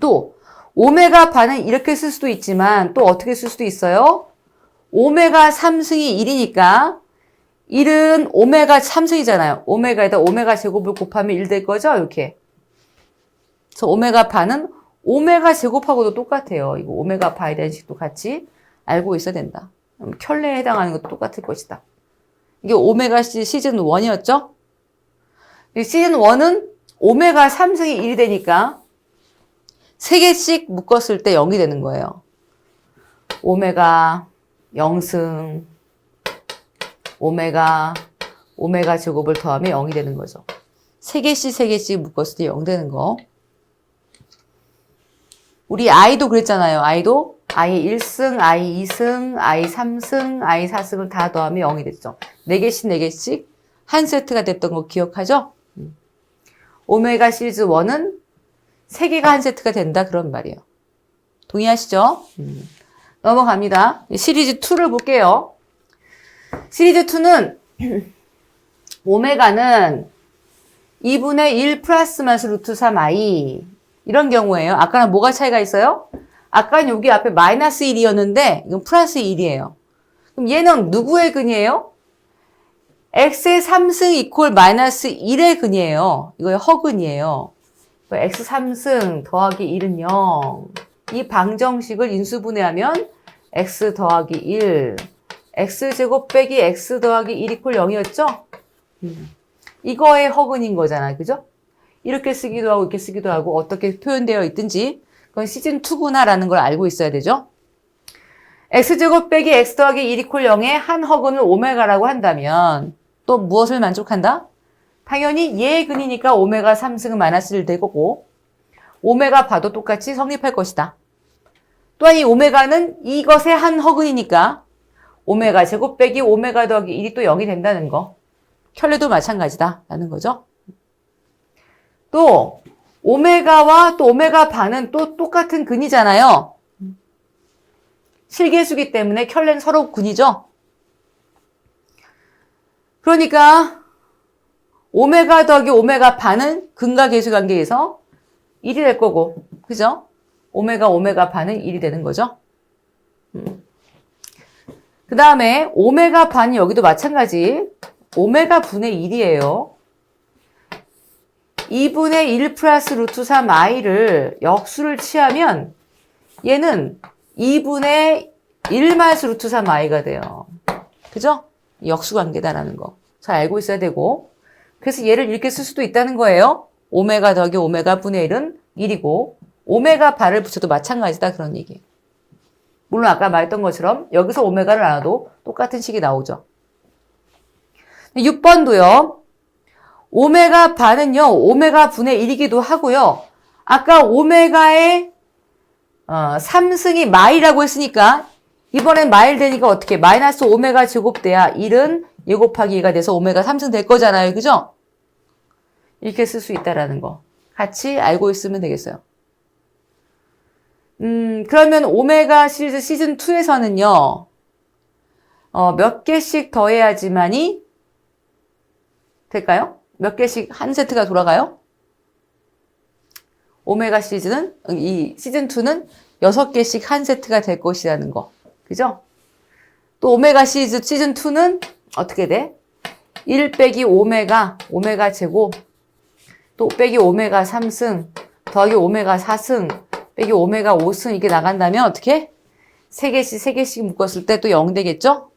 또 오메가 바는 이렇게 쓸 수도 있지만 또 어떻게 쓸 수도 있어요? 오메가 3승이 1이니까 1은 오메가 3승이잖아요. 오메가에다 오메가 제곱을 곱하면 1 될 거죠? 이렇게. 그래서 오메가 바는 오메가 제곱하고도 똑같아요. 이거 오메가 바에 대한 식도 같이 알고 있어야 된다. 켤레에 해당하는 것도 똑같을 것이다. 이게 오메가 시즌 1이었죠? 시즌 1은 오메가 3승이 1이 되니까 3개씩 묶었을 때 0이 되는 거예요. 오메가 0승, 오메가 제곱을 더하면 0이 되는 거죠. 3개씩 묶었을 때 0 되는 거. 우리 i도 그랬잖아요. i도 i 1승, i 2승, i 3승, i 4승을 다 더하면 0이 됐죠. 4개씩 한 세트가 됐던 거 기억하죠? 오메가 시리즈 1은 3개가 한 세트가 된다 그런 말이에요. 동의하시죠? 넘어갑니다. 시리즈 2를 볼게요. 시리즈 2는 오메가는 2분의 1 플러스 마이너스 루트 3i 이런 경우에요. 아까는 뭐가 차이가 있어요? 아까는 여기 앞에 마이너스 1이었는데 이건 플러스 1이에요. 그럼 얘는 누구의 근이에요? x의 3승 이퀄 마이너스 1의 근이에요. 이거의 허근이에요. x 3승 더하기 1은 0. 이 방정식을 인수분해하면 x 더하기 1, x제곱 빼기 x 더하기 1 이퀄 0이었죠? 이거의 허근인 거잖아. 그죠? 이렇게 쓰기도 하고 이렇게 쓰기도 하고 어떻게 표현되어 있든지 그건 시즌 2구나라는 걸 알고 있어야 되죠? x제곱 빼기 x 더하기 1 이퀄 0의 한 허근을 오메가라고 한다면 또 무엇을 만족한다? 당연히 얘의 근이니까 오메가 3승은 마이너스 1 될 거고 오메가 바도 똑같이 성립할 것이다. 또한 이 오메가는 이것의 한 허근이니까 오메가 제곱 빼기 오메가 더하기 1이 또 0이 된다는 거. 켤레도 마찬가지다 라는 거죠. 또 오메가와 또 오메가 바는 또 똑같은 근이잖아요. 실계수기 때문에 켤레는 서로 근이죠. 그러니까 오메가 더하기 오메가 바는 근과 계수 관계에서 1이 될 거고, 그죠? 오메가 바는 1이 되는 거죠. 그 다음에 오메가 바는 여기도 마찬가지. 오메가 분의 1이에요. 2분의 1 플러스 루트 3i를 역수를 취하면 얘는 2분의 1 마이너스 루트 3i가 돼요. 그죠? 역수 관계다라는 거. 잘 알고 있어야 되고. 그래서 얘를 이렇게 쓸 수도 있다는 거예요. 오메가 더하기 오메가 분의 1은 1이고 오메가 바를 붙여도 마찬가지다 그런 얘기. 물론 아까 말했던 것처럼 여기서 오메가를 나눠도 똑같은 식이 나오죠. 6번도요. 오메가 바는요. 오메가 분의 1이기도 하고요. 아까 오메가의 3승이 마일이라고 했으니까 이번엔 마일 되니까 어떻게 마이너스 오메가 제곱돼야 1은 2 곱하기 2가 돼서 오메가 3승 될 거잖아요. 그죠? 이렇게 쓸 수 있다라는 거. 같이 알고 있으면 되겠어요. 그러면 오메가 시리즈 시즌 2에서는요. 몇 개씩 더해야지만이 될까요? 몇 개씩 한 세트가 돌아가요? 오메가 시리즈는 이 시즌 2는 6개씩 한 세트가 될 것이라는 거. 그죠? 또 오메가 시리즈 시즌 2는 어떻게 돼? 1 빼기 오메가 제곱 또 빼기 오메가 3승 더하기 오메가 4승 빼기 오메가 5승 이렇게 나간다면 어떻게? 3개씩 묶었을 때 또 0 되겠죠?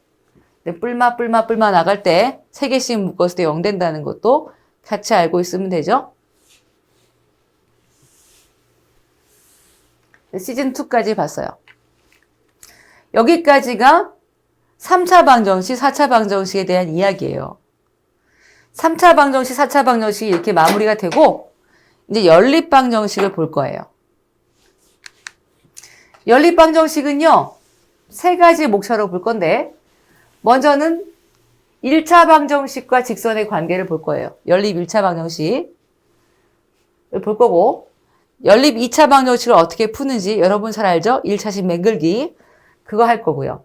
근데 뿔마 나갈 때 3개씩 묶었을 때 0 된다는 것도 같이 알고 있으면 되죠? 시즌 2까지 봤어요. 여기까지가 3차 방정식, 4차 방정식에 대한 이야기예요. 3차 방정식, 4차 방정식이 이렇게 마무리가 되고 이제 연립 방정식을 볼 거예요. 연립 방정식은요. 세 가지 목차로 볼 건데 먼저는 1차 방정식과 직선의 관계를 볼 거예요. 연립 1차 방정식을 볼 거고 연립 2차 방정식을 어떻게 푸는지 여러분 잘 알죠? 1차식 맹글기 그거 할 거고요.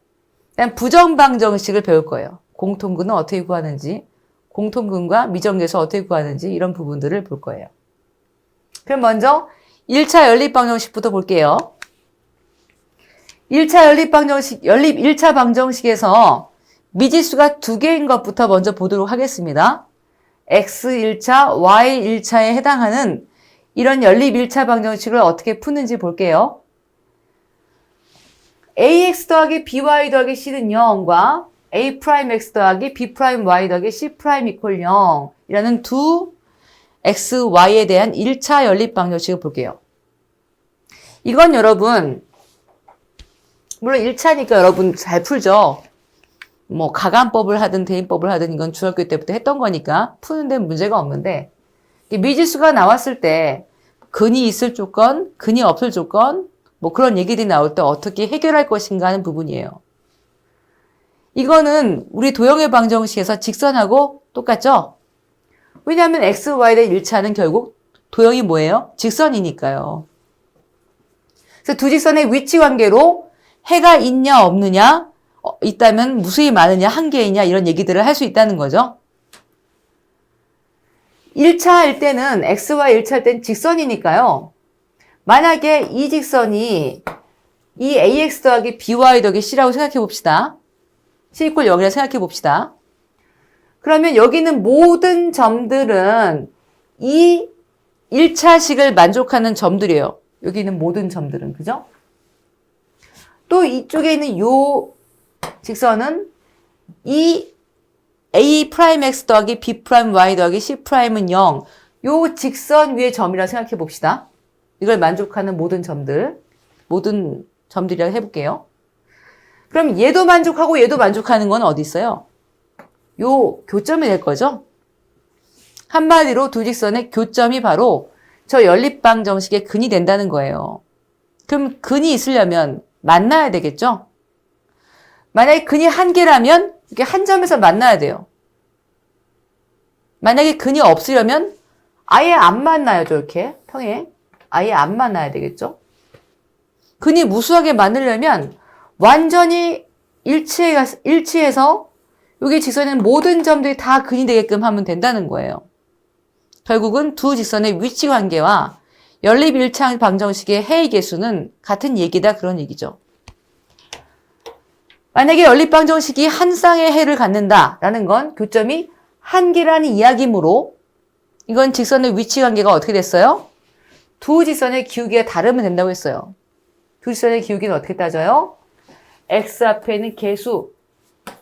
그다음 부정 방정식을 배울 거예요. 공통근은 어떻게 구하는지 공통근과 미정계수 어떻게 구하는지 이런 부분들을 볼 거예요. 그럼 먼저 1차 연립 방정식부터 볼게요. 1차 연립 방정식, 연립 1차 방정식에서 미지수가 두 개인 것부터 먼저 보도록 하겠습니다. x1차, y1차에 해당하는 이런 연립 1차 방정식을 어떻게 푸는지 볼게요. ax 더하기 by 더하기 c는 0과 a'x 더하기 b'y 더하기 c' 이퀄 0 이라는 두 x, y에 대한 1차 연립 방정식을 볼게요. 이건 여러분 물론 1차니까 여러분 잘 풀죠. 뭐 가간법을 하든 대인법을 하든 이건 중학교 때부터 했던 거니까 푸는 데는 문제가 없는데 미지수가 나왔을 때 근이 있을 조건, 근이 없을 조건 뭐 그런 얘기들이 나올 때 어떻게 해결할 것인가 하는 부분이에요. 이거는 우리 도형의 방정식에서 직선하고 똑같죠? 왜냐하면 x, y에 대한 1차는 결국 도형이 뭐예요? 직선이니까요. 그래서 두 직선의 위치 관계로 해가 있냐 없느냐 있다면 무수히 많으냐 한 개이냐 이런 얘기들을 할 수 있다는 거죠. 1차일 때는 xy 1차일 때는 직선이니까요. 만약에 이 직선이 이 ax 더하기 by 더하기 c라고 생각해 봅시다. c 이퀄 0이라고 생각해 봅시다. 그러면 여기 있는 모든 점들은 이 1차식을 만족하는 점들이에요. 여기 있는 모든 점들은 그죠? 또 이쪽에 있는 요 직선은 이 a'x 더하기 b'y 더하기 c'은 0. 요 직선 위의 점이라고 생각해 봅시다. 이걸 만족하는 모든 점들, 모든 점들이라고 해볼게요. 그럼 얘도 만족하고 얘도 만족하는 건 어디 있어요? 요 교점이 될 거죠? 한마디로 두 직선의 교점이 바로 저 연립방정식의 근이 된다는 거예요. 그럼 근이 있으려면 만나야 되겠죠? 만약에 근이 한 개라면 이렇게 한 점에서 만나야 돼요. 만약에 근이 없으려면 아예 안 만나요, 저렇게. 평행. 아예 안 만나야 되겠죠? 근이 무수하게 만들려면 완전히 일치해서 여기 직선에 모든 점들이 다 근이 되게끔 하면 된다는 거예요. 결국은 두 직선의 위치 관계와 연립 1차 방정식의 해의 계수는 같은 얘기다 그런 얘기죠. 만약에 연립 방정식이 한 쌍의 해를 갖는다라는 건 교점이 한 개라는 이야기이므로 이건 직선의 위치 관계가 어떻게 됐어요? 두 직선의 기울기가 다르면 된다고 했어요. 두 직선의 기울기는 어떻게 따져요? x 앞에 있는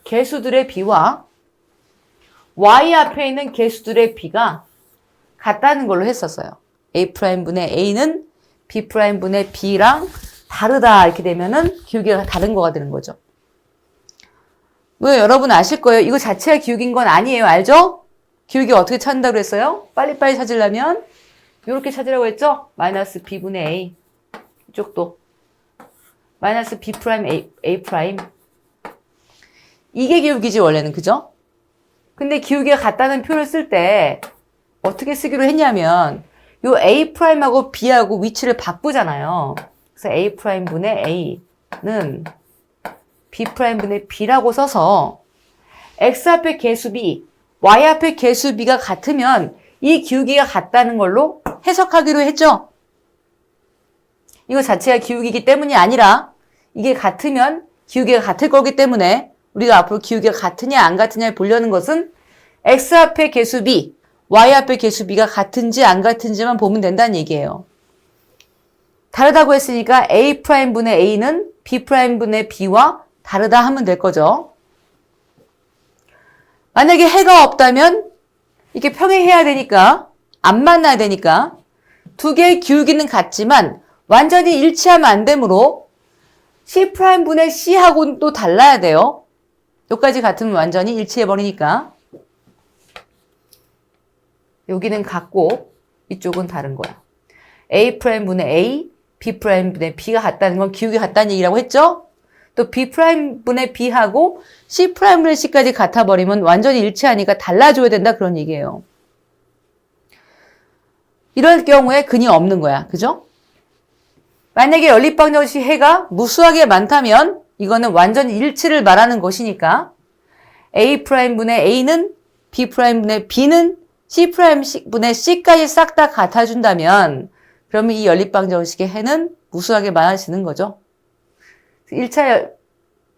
개수들의 비와 y 앞에 있는 개수들의 비가 같다는 걸로 했었어요. a'분의 a는 b'분의 b랑 다르다 이렇게 되면은 기울기가 다른 거가 되는 거죠. 왜 여러분 아실 거예요. 이거 자체가 기울기인 건 아니에요. 알죠? 기울기 어떻게 찾는다고 그랬어요? 빨리빨리 찾으려면 이렇게 찾으라고 했죠? 마이너스 b분의 a 이쪽도 마이너스 b 프라임 a 프라임 이게 기울기지 원래는 그죠? 근데 기울기가 같다는 표를 쓸 때 어떻게 쓰기로 했냐면 요 a 프라임하고 b하고 위치를 바꾸잖아요. 그래서 a 프라임분의 a는 b 프라임분의 b라고 써서 x 앞에 개수 b, y 앞에 개수 b가 같으면 이 기울기가 같다는 걸로 해석하기로 했죠. 이거 자체가 기울기이기 때문이 아니라 이게 같으면 기울기가 같을 거기 때문에 우리가 앞으로 기울기가 같으냐 안 같으냐를 보려는 것은 x 앞에 개수 b, y 앞에 개수 b가 같은지 안 같은지만 보면 된다는 얘기예요. 다르다고 했으니까 a'분의 a는 b'분의 b와 다르다 하면 될 거죠. 만약에 해가 없다면 이렇게 평행해야 되니까 안 만나야 되니까 두 개의 기울기는 같지만 완전히 일치하면 안 되므로 C'분의 C하고는 또 달라야 돼요. 여기까지 같으면 완전히 일치해버리니까. 여기는 같고 이쪽은 다른 거야. A'분의 A, B'분의 B가 같다는 건 기울기 같다는 얘기라고 했죠? 또 B'분의 B하고 C'분의 C까지 같아버리면 완전히 일치하니까 달라져야 된다 그런 얘기예요. 이럴 경우에 근이 없는 거야. 그죠? 만약에 연립방정식 해가 무수하게 많다면 이거는 완전히 일치를 말하는 것이니까 A'분의 A는 B'분의 B는 C'분의 C까지 싹 다 같아준다면 그러면 이 연립방정식의 해는 무수하게 많아지는 거죠.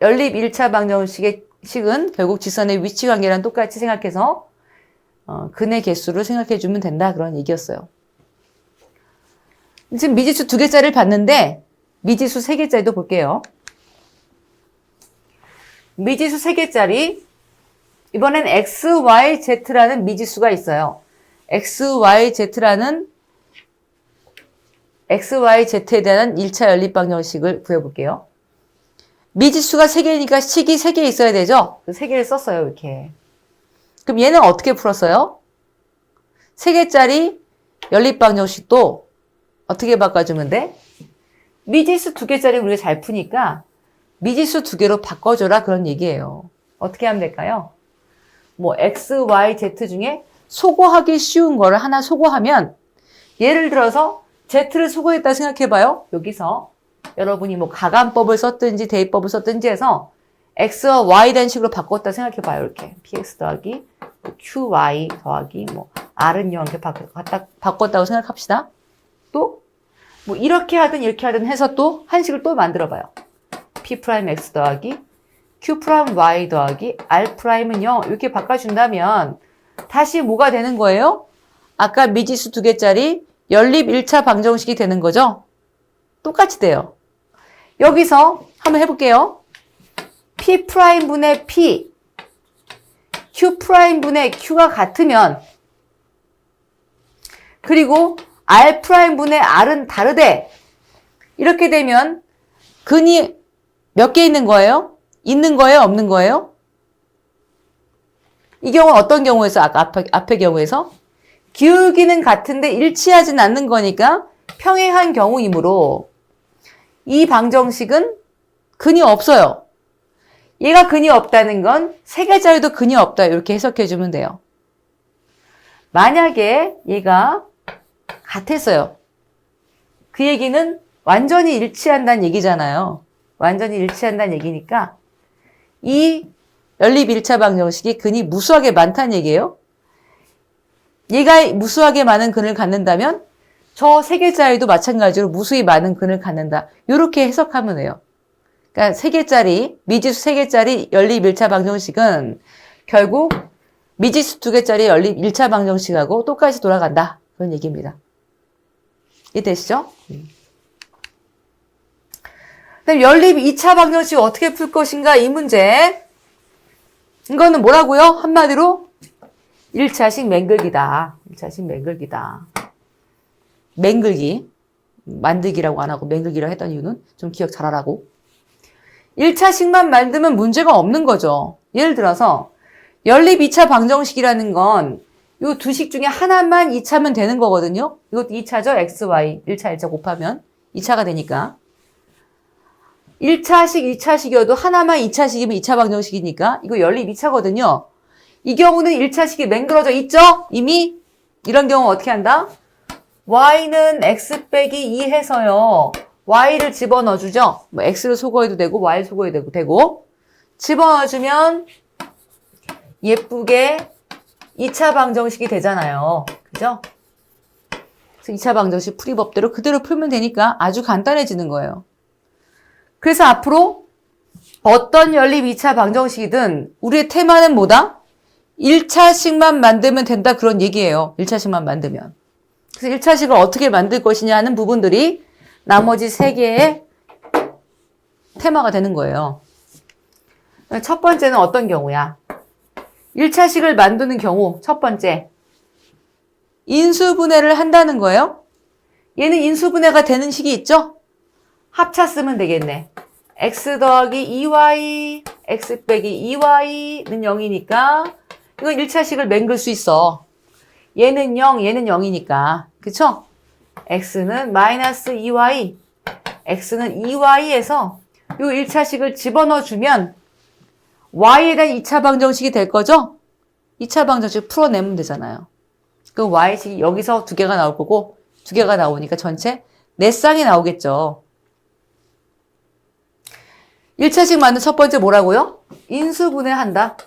연립 1차 방정식의 식은 결국 지선의 위치 관계랑 똑같이 생각해서 근의 개수를 생각해 주면 된다 그런 얘기였어요. 지금 미지수 2개짜리를 봤는데 미지수 3개짜리도 볼게요. 미지수 3개짜리 이번엔 XYZ라는 미지수가 있어요. XYZ라는 XYZ에 대한 1차 연립방정식을 구해볼게요. 미지수가 3개니까 식이 3개 있어야 되죠? 그 3개를 썼어요, 이렇게. 그럼 얘는 어떻게 풀었어요? 3개짜리 연립방정식도 어떻게 바꿔주면 돼? 미지수 2개짜리 우리가 잘 푸니까 미지수 2개로 바꿔줘라 그런 얘기예요. 어떻게 하면 될까요? 뭐 X, Y, Z 중에 소거하기 쉬운 거를 하나 소거하면 예를 들어서 Z를 소거했다 생각해봐요. 여기서 여러분이 뭐 가감법을 썼든지 대입법을 썼든지 해서 X와 Y 된 식으로 바꿨다 생각해봐요. 이렇게 PX 더하기 QY 더하기 뭐 R은 0 이렇게 바꿨다고 생각합시다. 또 뭐 이렇게 하든 이렇게 하든 해서 또 한 식을 또 만들어봐요. P'X 더하기 Q'Y 더하기 R'은 0 이렇게 바꿔준다면 다시 뭐가 되는 거예요? 아까 미지수 2개짜리 연립 1차 방정식이 되는 거죠? 똑같이 돼요. 여기서 한번 해볼게요. P'분의 P, Q'분의 Q가 같으면 그리고 R'분의 R은 다르대. 이렇게 되면 근이 몇 개 있는 거예요? 있는 거예요? 없는 거예요? 이 경우는 어떤 경우에서? 아까 앞의 경우에서? 기울기는 같은데 일치하진 않는 거니까 평행한 경우이므로 이 방정식은 근이 없어요. 얘가 근이 없다는 건 3개짜리도 근이 없다. 이렇게 해석해 주면 돼요. 만약에 얘가 같았어요. 그 얘기는 완전히 일치한다는 얘기잖아요. 완전히 일치한다는 얘기니까 이 연립 1차 방정식이 근이 무수하게 많다는 얘기예요. 얘가 무수하게 많은 근을 갖는다면 저 3개짜리도 마찬가지로 무수히 많은 근을 갖는다. 이렇게 해석하면 돼요. 그러니까 3개짜리, 미지수 3개짜리 연립 1차 방정식은 결국 미지수 2개짜리 연립 1차 방정식하고 똑같이 돌아간다. 그런 얘기입니다. 이해되시죠? 그다음 연립 2차 방정식 어떻게 풀 것인가 이 문제. 이거는 뭐라고요? 한마디로 1차식 맹글기다. 1차식 맹글기다. 맹글기. 만들기라고 안 하고 맹글기라고 했던 이유는 좀 기억 잘하라고. 1차식만 만들면 문제가 없는 거죠. 예를 들어서 연립 2차 방정식이라는 건 이 두 식 중에 하나만 2차면 되는 거거든요. 이것도 2차죠. X, Y. 1차, 1차 곱하면 2차가 되니까. 1차식, 2차식이어도 하나만 2차식이면 2차 방정식이니까 이거 연립 2차거든요. 이 경우는 1차식이 맹글어져 있죠? 이미? 이런 경우 어떻게 한다? Y는 X 빼기 2 해서요. Y를 집어넣어주죠? 뭐 X를 소거해도 되고 Y를 소거해도 되고 집어넣어주면 예쁘게 2차 방정식이 되잖아요. 그죠? 그래서 2차 방정식 풀이법대로 그대로 풀면 되니까 아주 간단해지는 거예요. 그래서 앞으로 어떤 연립 2차 방정식이든 우리의 테마는 뭐다? 1차식만 만들면 된다 그런 얘기예요. 1차식만 만들면. 그래서 1차식을 어떻게 만들 것이냐 하는 부분들이 나머지 3개의 테마가 되는 거예요. 첫 번째는 어떤 경우야? 1차식을 만드는 경우 첫 번째 인수분해를 한다는 거예요. 얘는 인수분해가 되는 식이 있죠? 합차 쓰면 되겠네. x 더하기 2y, x 빼기 2y는 0이니까 이건 1차식을 맹글 수 있어. 얘는 0, 얘는 0이니까. 그쵸? x는 마이너스 2y, x는 2y에서 요 1차식을 집어넣어주면 y에 대한 2차 방정식이 될 거죠? 2차 방정식 풀어내면 되잖아요. 그럼 y식이 여기서 2개가 나올 거고 2개가 나오니까 전체 4쌍이 나오겠죠. 1차식 만든 첫 번째 뭐라고요? 인수분해한다.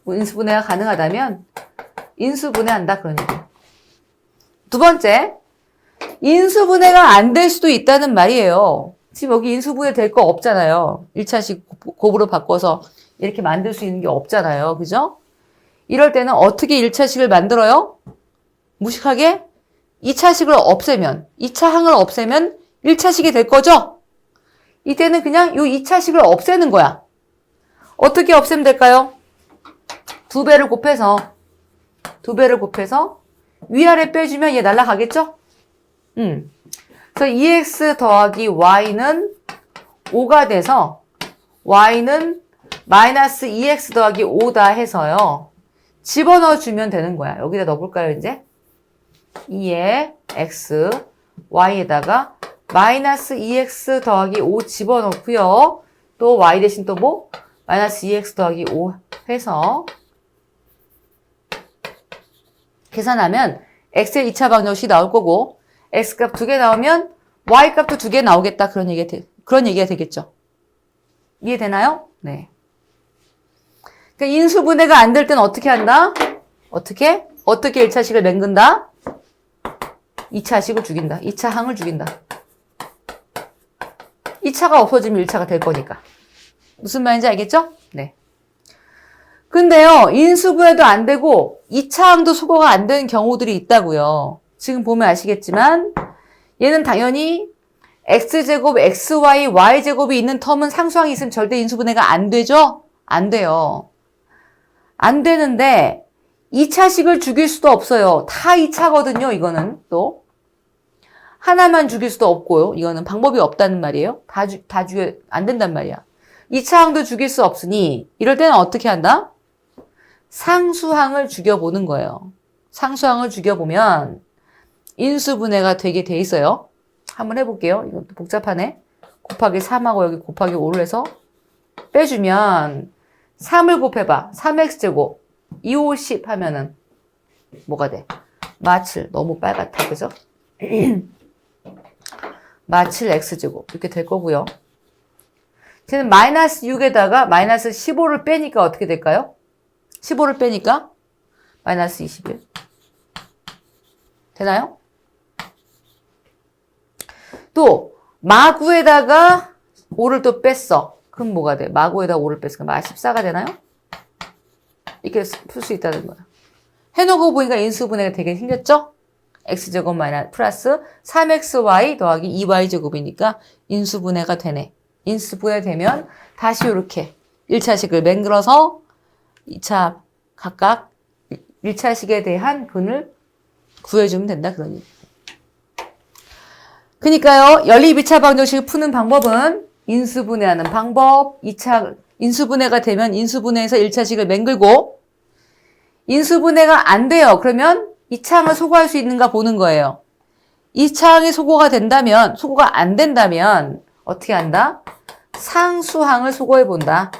인수분해가 가능하다면 인수분해한다 그런 얘기예요. 두 번째, 인수분해가 안 될 수도 있다는 말이에요. 지금 여기 인수분해 될 거 없잖아요. 1차식 곱으로 바꿔서 이렇게 만들 수 있는 게 없잖아요. 그죠? 이럴 때는 어떻게 1차식을 만들어요? 무식하게 2차식을 없애면, 2차 항을 없애면 1차식이 될 거죠? 이때는 그냥 이 2차식을 없애는 거야. 어떻게 없애면 될까요? 2배를 곱해서 위아래 빼주면 얘 날아가겠죠? 그래서 2x 더하기 y는 5가 돼서 y는 마이너스 2x 더하기 5다 해서요. 집어넣어주면 되는 거야. 여기다 넣어볼까요, 이제? 2에 x, y에다가 마이너스 2x 더하기 5 집어넣고요. 또 y 대신 또 뭐? 마이너스 2x 더하기 5 해서 계산하면 x의 2차 방정식이 나올 거고 x값 2개 나오면 y값도 2개 나오겠다. 그런 얘기가 되겠죠. 이해되나요? 네. 그러니까 인수분해가 안 될 때는 어떻게 한다? 어떻게 1차식을 맹근다? 2차식을 죽인다. 2차 항을 죽인다. 2차가 없어지면 1차가 될 거니까. 무슨 말인지 알겠죠? 네. 근데요, 인수분해도 안 되고 2차 항도 소거가 안 되는 경우들이 있다고요. 지금 보면 아시겠지만 얘는 당연히 x제곱, xy, y제곱이 있는 텀은 상수항이 있으면 절대 인수분해가 안 되죠? 안 돼요. 안 되는데 2차식을 죽일 수도 없어요. 다 2차거든요, 이거는 또. 하나만 죽일 수도 없고요. 이거는 방법이 없다는 말이에요. 다 죽여, 안 된단 말이야. 2차항도 죽일 수 없으니 이럴 때는 어떻게 한다? 상수항을 죽여보는 거예요. 상수항을 죽여보면 인수분해가 되게 돼 있어요. 한번 해볼게요. 이건 또 복잡하네. 곱하기 3하고 여기 곱하기 5를 해서 빼주면 3을 곱해봐. 3x제곱 2, 5, 10 하면은 뭐가 돼? 마7 너무 빨갛다. 그죠? 마7 x제곱 이렇게 될 거고요. 쟤는 마이너스 6에다가 마이너스 15를 빼니까 어떻게 될까요? 15를 빼니까 마이너스 21 되나요? 또 마9에다가 5를 또 뺐어. 그럼 뭐가 돼? 마9에다가 5를 뺐으니까 마14가 되나요? 이렇게 풀 수 있다는 거야. 해놓고 보니까 인수분해가 되게 생겼죠? x제곱 마이너스 플러스 3xy 더하기 2y제곱이니까 인수분해가 되네. 인수분해 되면 다시 이렇게 1차식을 맹글어서 2차 각각 1차식에 대한 근을 구해주면 된다. 그런 얘기. 그러니까요. 연립 2차 방정식을 푸는 방법은 인수분해하는 방법, 2차 인수분해가 되면 인수분해에서 1차식을 맹글고 인수분해가 안 돼요. 그러면 2차항을 소거할 수 있는가 보는 거예요. 2차항이 소거가 안 된다면 어떻게 한다? 상수항을 소거해 본다.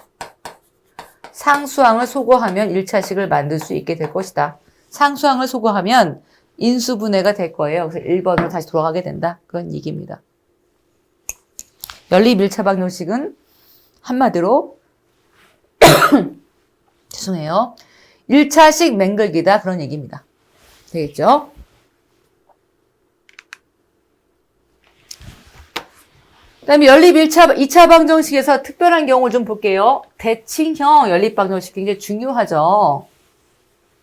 상수항을 소거하면 1차식을 만들 수 있게 될 것이다. 상수항을 소거하면 인수분해가 될 거예요. 그래서 1번으로 다시 돌아가게 된다. 그런 얘기입니다. 연립 1차 방정식은 한마디로 죄송해요. 1차식 맹글기다. 그런 얘기입니다. 되겠죠? 그 다음에 연립 2차 방정식에서 특별한 경우를 좀 볼게요. 대칭형 연립 방정식 굉장히 중요하죠.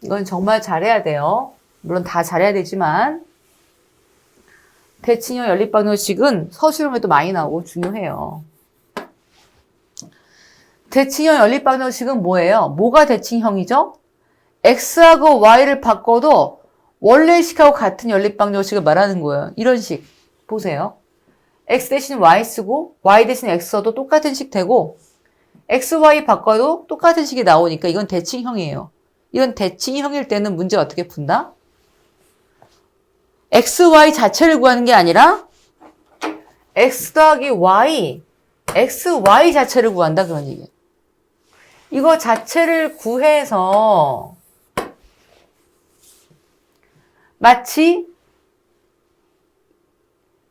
이건 정말 잘해야 돼요. 물론 다 잘해야 되지만 대칭형 연립 방정식은 서술형에도 많이 나오고 중요해요. 대칭형 연립 방정식은 뭐예요? 뭐가 대칭형이죠? x하고 y를 바꿔도 원래 식하고 같은 연립 방정식을 말하는 거예요. 이런 식 보세요. x 대신 y 쓰고 y 대신 x 써도 똑같은 식 되고 x, y 바꿔도 똑같은 식이 나오니까 이건 대칭형이에요. 이런 대칭형일 때는 문제 어떻게 푼다? xy 자체를 구하는 게 아니라 x 더하기 y, xy 자체를 구한다 그런 얘기예요. 이거 자체를 구해서 마치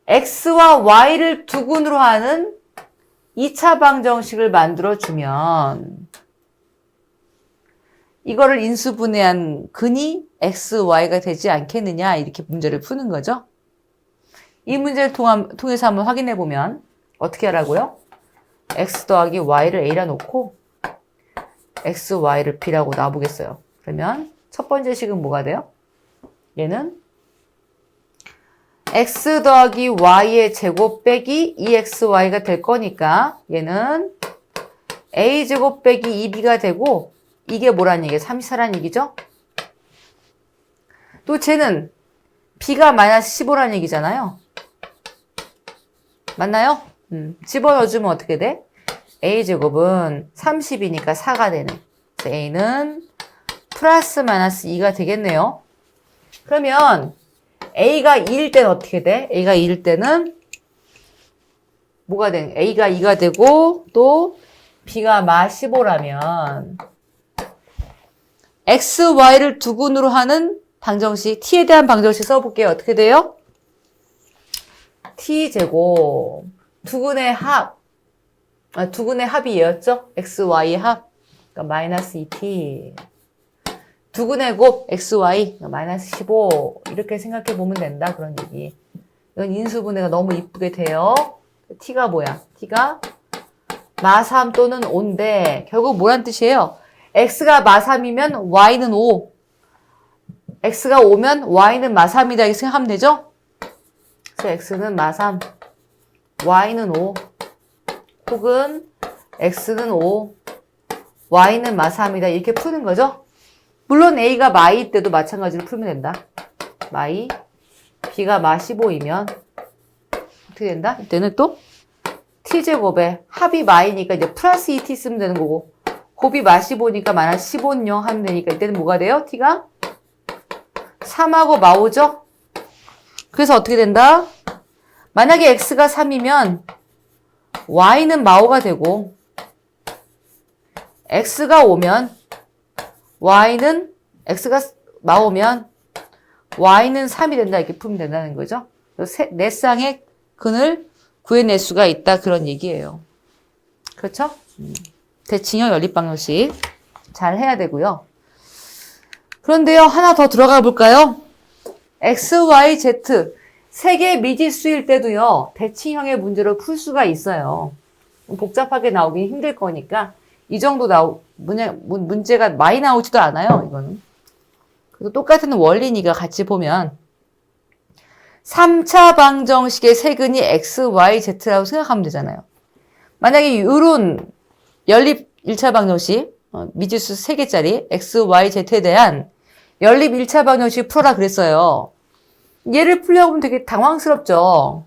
x와 y를 두근으로 하는 2차 방정식을 만들어주면 이거를 인수분해한 근이 x, y가 되지 않겠느냐 이렇게 문제를 푸는 거죠. 이 문제를 통해서 한번 확인해 보면 어떻게 하라고요? x 더하기 y를 a라 놓고 x, y를 b라고 놔보겠어요. 그러면 첫 번째 식은 뭐가 돼요? 얘는 x 더하기 y의 제곱 빼기 2xy가 될 거니까 얘는 a제곱 빼기 2b가 되고 이게 뭐란 얘기예요? 34란 얘기죠? 또 쟤는 b가 마이너스 15란 얘기잖아요. 맞나요? 집어넣어주면 어떻게 돼? a제곱은 30이니까 4가 되네. 그래서 a는 플러스 마이너스 2가 되겠네요. 그러면 a가 2일 때는 어떻게 돼? a가 2일 때는 뭐가 돼? a가 2가 되고 또 b가 마 15라면 x, y를 두근으로 하는 방정식, t에 대한 방정식 써볼게요. 어떻게 돼요? t제곱 두근의 합, 두근의 합이 얘였죠? x, y의 합, 그러니까 마이너스 2t 두근의 곱 xy 마이너스 15 이렇게 생각해 보면 된다 그런 얘기. 이건 인수분해가 너무 이쁘게 돼요. t가 뭐야? t가 마3 또는 5인데 결국 뭐란 뜻이에요? x가 마3이면 y는 5. x가 5면 y는 마3이다 이렇게 생각하면 되죠? 그래서 x는 마3, y는 5 혹은 x는 5, y는 마3이다 이렇게 푸는 거죠? 물론 a가 마이 때도 마찬가지로 풀면 된다. 마이, b가 마 15이면 어떻게 된다? 이때는 또 t제곱에 합이 마이니까 이제 플러스 2t 쓰면 되는 거고 곱이 마 15니까 마이너스 15는 0 하면 되니까 이때는 뭐가 돼요? t가 3하고 마 5죠? 그래서 어떻게 된다? 만약에 x가 3이면 y는 마 5가 되고 x가 5면 y는 x가 나오면 y는 3이 된다 이렇게 풀면 된다는 거죠. 네 쌍의 근을 구해낼 수가 있다 그런 얘기예요. 그렇죠? 대칭형 연립방정식 잘 해야 되고요. 그런데요 하나 더 들어가 볼까요? x, y, z 세 개의 미지수일 때도요 대칭형의 문제로 풀 수가 있어요. 복잡하게 나오긴 힘들 거니까 이 정도 문제가 많이 나오지도 않아요, 이거는. 그래서 똑같은 원리니까 같이 보면 3차 방정식의 세근이 x, y, z라고 생각하면 되잖아요. 만약에 이런 연립 1차 방정식, 미지수 3개짜리 x, y, z에 대한 연립 1차 방정식 풀어라 그랬어요. 얘를 풀려고 하면 되게 당황스럽죠.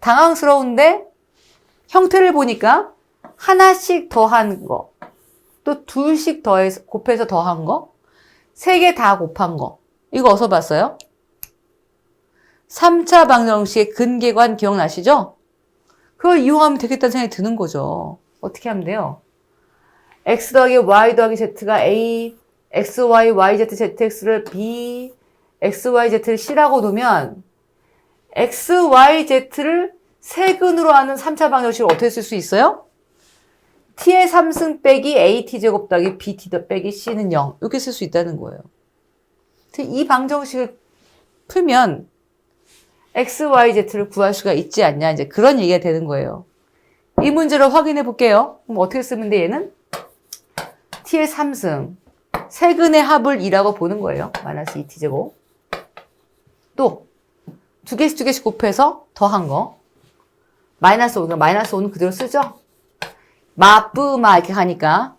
당황스러운데 형태를 보니까 하나씩 더한 거, 또 둘씩 더해서, 곱해서 더한 거, 3개 다 곱한 거. 이거 어디서 봤어요? 3차 방정식의 근계관 기억나시죠? 그걸 이용하면 되겠다는 생각이 드는 거죠. 어떻게 하면 돼요? x 더하기 y 더하기 z가 a, x, y, y, z, z, x를 b, x, y, z를 c라고 놓으면 x, y, z를 세근으로 하는 3차 방정식을 어떻게 쓸 수 있어요? t의 3승 빼기 at제곱 더하기 bt 빼기 c는 0 이렇게 쓸 수 있다는 거예요. 이 방정식을 풀면 x, y, z를 구할 수가 있지 않냐 이제 그런 얘기가 되는 거예요. 이 문제를 확인해 볼게요. 그럼 어떻게 쓰면 돼 얘는? t의 3승 세근의 합을 2라고 보는 거예요. 마이너스 2t제곱 또 두 개씩 곱해서 더한 거 마이너스 5, 마이너스 5는 그대로 쓰죠? 마뿌마 이렇게 가니까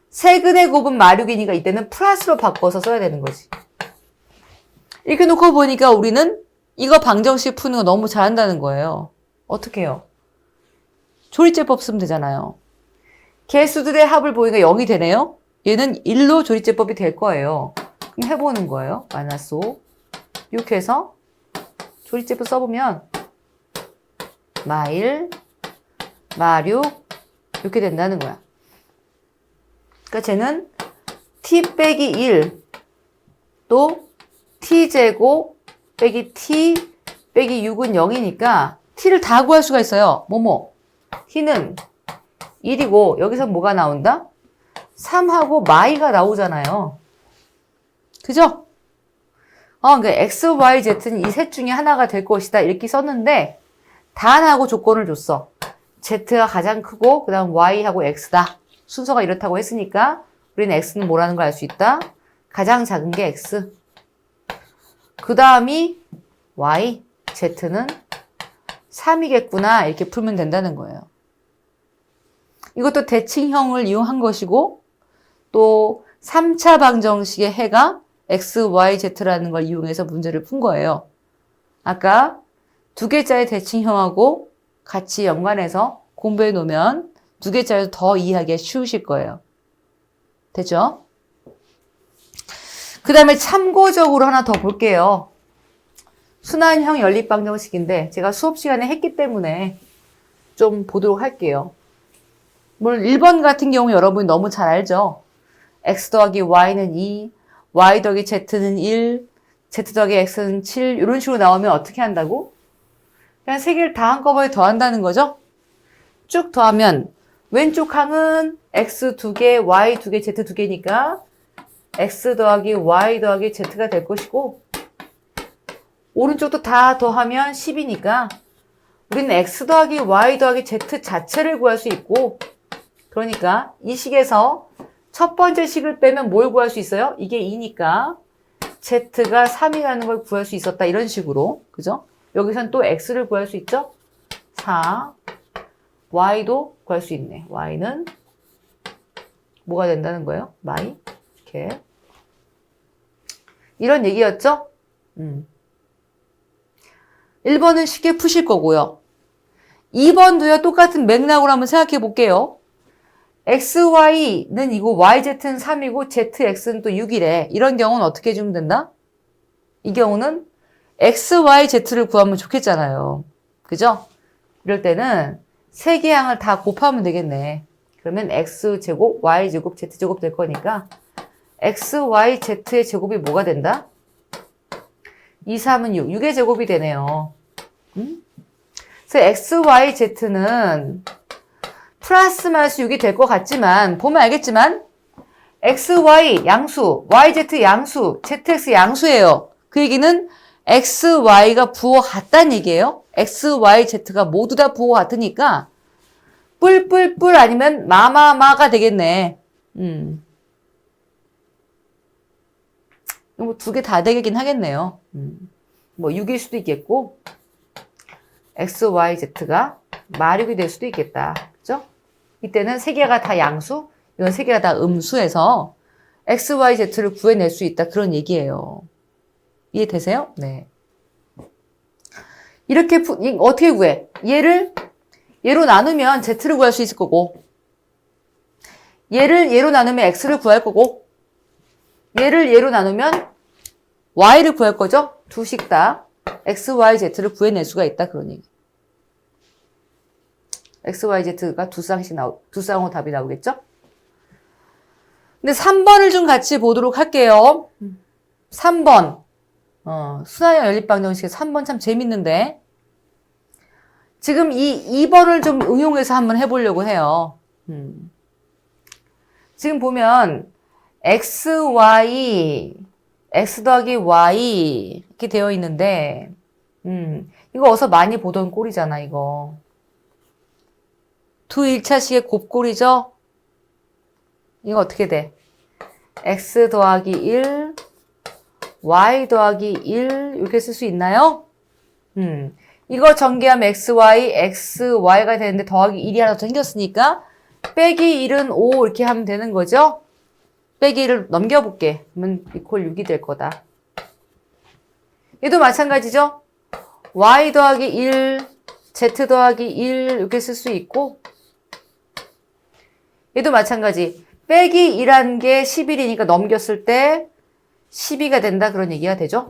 세근의 곱은 마륙이니까 이때는 플러스로 바꿔서 써야 되는 거지. 이렇게 놓고 보니까 우리는 이거 방정식 푸는 거 너무 잘한다는 거예요. 어떻게 해요? 조리제법 쓰면 되잖아요. 개수들의 합을 보니까 0이 되네요. 얘는 1로 조리제법이 될 거예요. 그럼 해보는 거예요. 마이너스 5. 이렇게 해서 조리제법 써보면 마1, 마6 이렇게 된다는 거야. 그러니까 쟤는 t 빼기 1 또 t제곱 빼기 t 빼기 6은 0이니까 t를 다 구할 수가 있어요. 뭐뭐 t는 1이고 여기서 뭐가 나온다? 3하고 마이가 나오잖아요. 그죠? 그러니까 x, y, z는 이 셋 중에 하나가 될 것이다 이렇게 썼는데 단하고 조건을 줬어. z가 가장 크고 그 다음 y하고 x다. 순서가 이렇다고 했으니까 우리는 x는 뭐라는 걸 알 수 있다. 가장 작은 게 x. 그 다음이 y, z는 3이겠구나 이렇게 풀면 된다는 거예요. 이것도 대칭형을 이용한 것이고 또 3차 방정식의 해가 x, y, z라는 걸 이용해서 문제를 푼 거예요. 아까 두 개짜리 대칭형하고 같이 연관해서 공부해 놓으면 두 개짜리도 더 이해하기 쉬우실 거예요. 됐죠? 그 다음에 참고적으로 하나 더 볼게요. 순환형 연립방정식인데 제가 수업 시간에 했기 때문에 좀 보도록 할게요. 물론 1번 같은 경우 여러분이 너무 잘 알죠? x 더하기 y는 2, y 더하기 z는 1, z 더하기 x는 7 이런 식으로 나오면 어떻게 한다고? 그냥 세 개를 다 한꺼번에 더한다는 거죠? 쭉 더하면 왼쪽 항은 x 2개, y 2개, z 2개니까 x 더하기 y 더하기 z가 될 것이고 오른쪽도 다 더하면 10이니까 우리는 x 더하기 y 더하기 z 자체를 구할 수 있고 그러니까 이 식에서 첫 번째 식을 빼면 뭘 구할 수 있어요? 이게 2니까 z가 3이라는 걸 구할 수 있었다 이런 식으로 그죠? 여기선 또 x를 구할 수 있죠? 4 y도 구할 수 있네. y는 뭐가 된다는 거예요? 마이 이렇게 이런 얘기였죠? 1번은 쉽게 푸실 거고요. 2번도요. 똑같은 맥락으로 한번 생각해 볼게요. xy는 이거 yz는 3이고 zx는 또 6이래. 이런 경우는 어떻게 해주면 된다? 이 경우는 xyz를 구하면 좋겠잖아요. 그죠? 이럴 때는 세 개 항을 다 곱하면 되겠네. 그러면 x제곱, y제곱, z제곱 될 거니까 x, y, z의 제곱이 뭐가 된다? 2, 3은 6. 6의 제곱이 되네요. 그래서 x, y, z는 플러스 마이너스 6이 될 것 같지만 보면 알겠지만 x, y 양수, y, z 양수, z, x 양수예요. 그 얘기는 x, y가 부호 같다는 얘기예요. x, y, z가 모두 다 부호 같으니까 뿔뿔뿔 아니면 마마마가 되겠네. 뭐 두 개 다 되긴 하겠네요. 뭐 6일 수도 있겠고 x, y, z가 마륙이 될 수도 있겠다. 그죠? 이때는 세 개가 다 양수, 이건 세 개가 다 음수에서 x, y, z를 구해낼 수 있다. 그런 얘기예요. 이해되세요? 네. 이렇게 어떻게 구해? 얘로 나누면 z를 구할 수 있을 거고 얘로 나누면 x를 구할 거고 얘로 나누면 y를 구할 거죠? 두 식 다 x, y, z를 구해낼 수가 있다. 그런 얘기. x, y, z가 두 쌍으로 답이 나오겠죠? 근데 3번을 좀 같이 보도록 할게요. 3번. 순환형 연립방정식에서 3번 참 재밌는데. 지금 이 2번을 좀 응용해서 한번 해보려고 해요. 지금 보면 x 더하기 y 이렇게 되어 있는데 이거 어서 많이 보던 꼴이잖아 이거. 두 1차식의 곱꼴이죠? 이거 어떻게 돼? x 더하기 1 y 더하기 1 이렇게 쓸 수 있나요? 이거 전개하면 xy가 되는데 더하기 1이 하나 더 생겼으니까 빼기 1은 5 이렇게 하면 되는 거죠? 빼기 1을 넘겨볼게. 그러면 이퀄 6이 될 거다. 얘도 마찬가지죠? y 더하기 1, z 더하기 1 이렇게 쓸 수 있고 얘도 마찬가지. 빼기 2라는 게 11이니까 넘겼을 때 12가 된다. 그런 얘기가 되죠?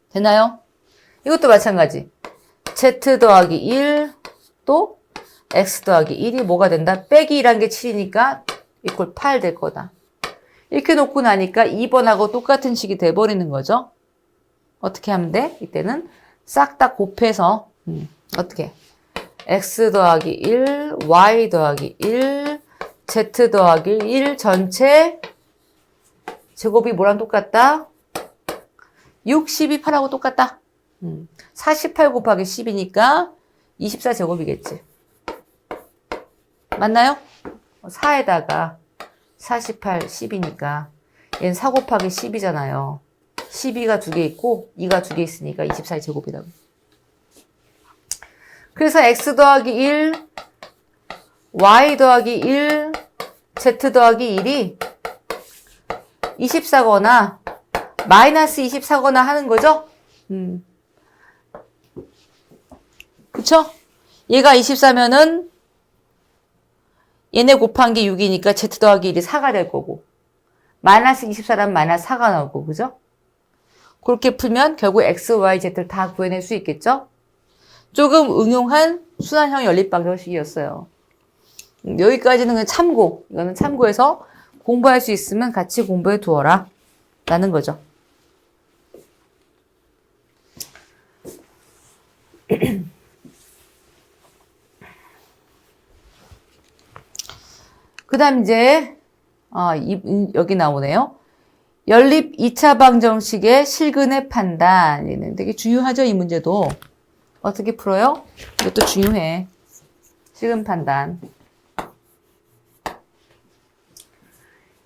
되나요? 이것도 마찬가지. z 더하기 1 또 x 더하기 1이 뭐가 된다? 빼기 2라는 게 7이니까 이퀄 8 될 거다. 이렇게 놓고 나니까 2번하고 똑같은 식이 돼버리는 거죠. 어떻게 하면 돼? 이때는 싹 다 곱해서 어떻게? x 더하기 1, y 더하기 1, z 더하기 1 전체 제곱이 뭐랑 똑같다? 60이 8하고 똑같다. 48 곱하기 10이니까 24제곱이겠지. 맞나요? 4에다가 48, 10이니까 얘는 4 곱하기 10이잖아요. 12가 2개 있고 2가 2개 있으니까 24제곱이라고. 그래서 x 더하기 1, y 더하기 1, z 더하기 1이 24거나 마이너스 24거나 하는 거죠? 그쵸? 얘가 24면은 얘네 곱한 게 6이니까 z 더하기 1이 4가 될 거고 마이너스 24라면 마이너스 4가 나오고 그죠? 그렇게 풀면 결국 x, y, z를 다 구해낼 수 있겠죠? 조금 응용한 순환형 연립방정식이었어요. 여기까지는 그냥 참고, 이거는 참고해서 공부할 수 있으면 같이 공부해 두어라 라는 거죠. 그 다음 이제 여기 나오네요. 연립 2차 방정식의 실근의 판단. 얘는 되게 중요하죠, 이 문제도. 어떻게 풀어요? 이것도 중요해. 실근 판단.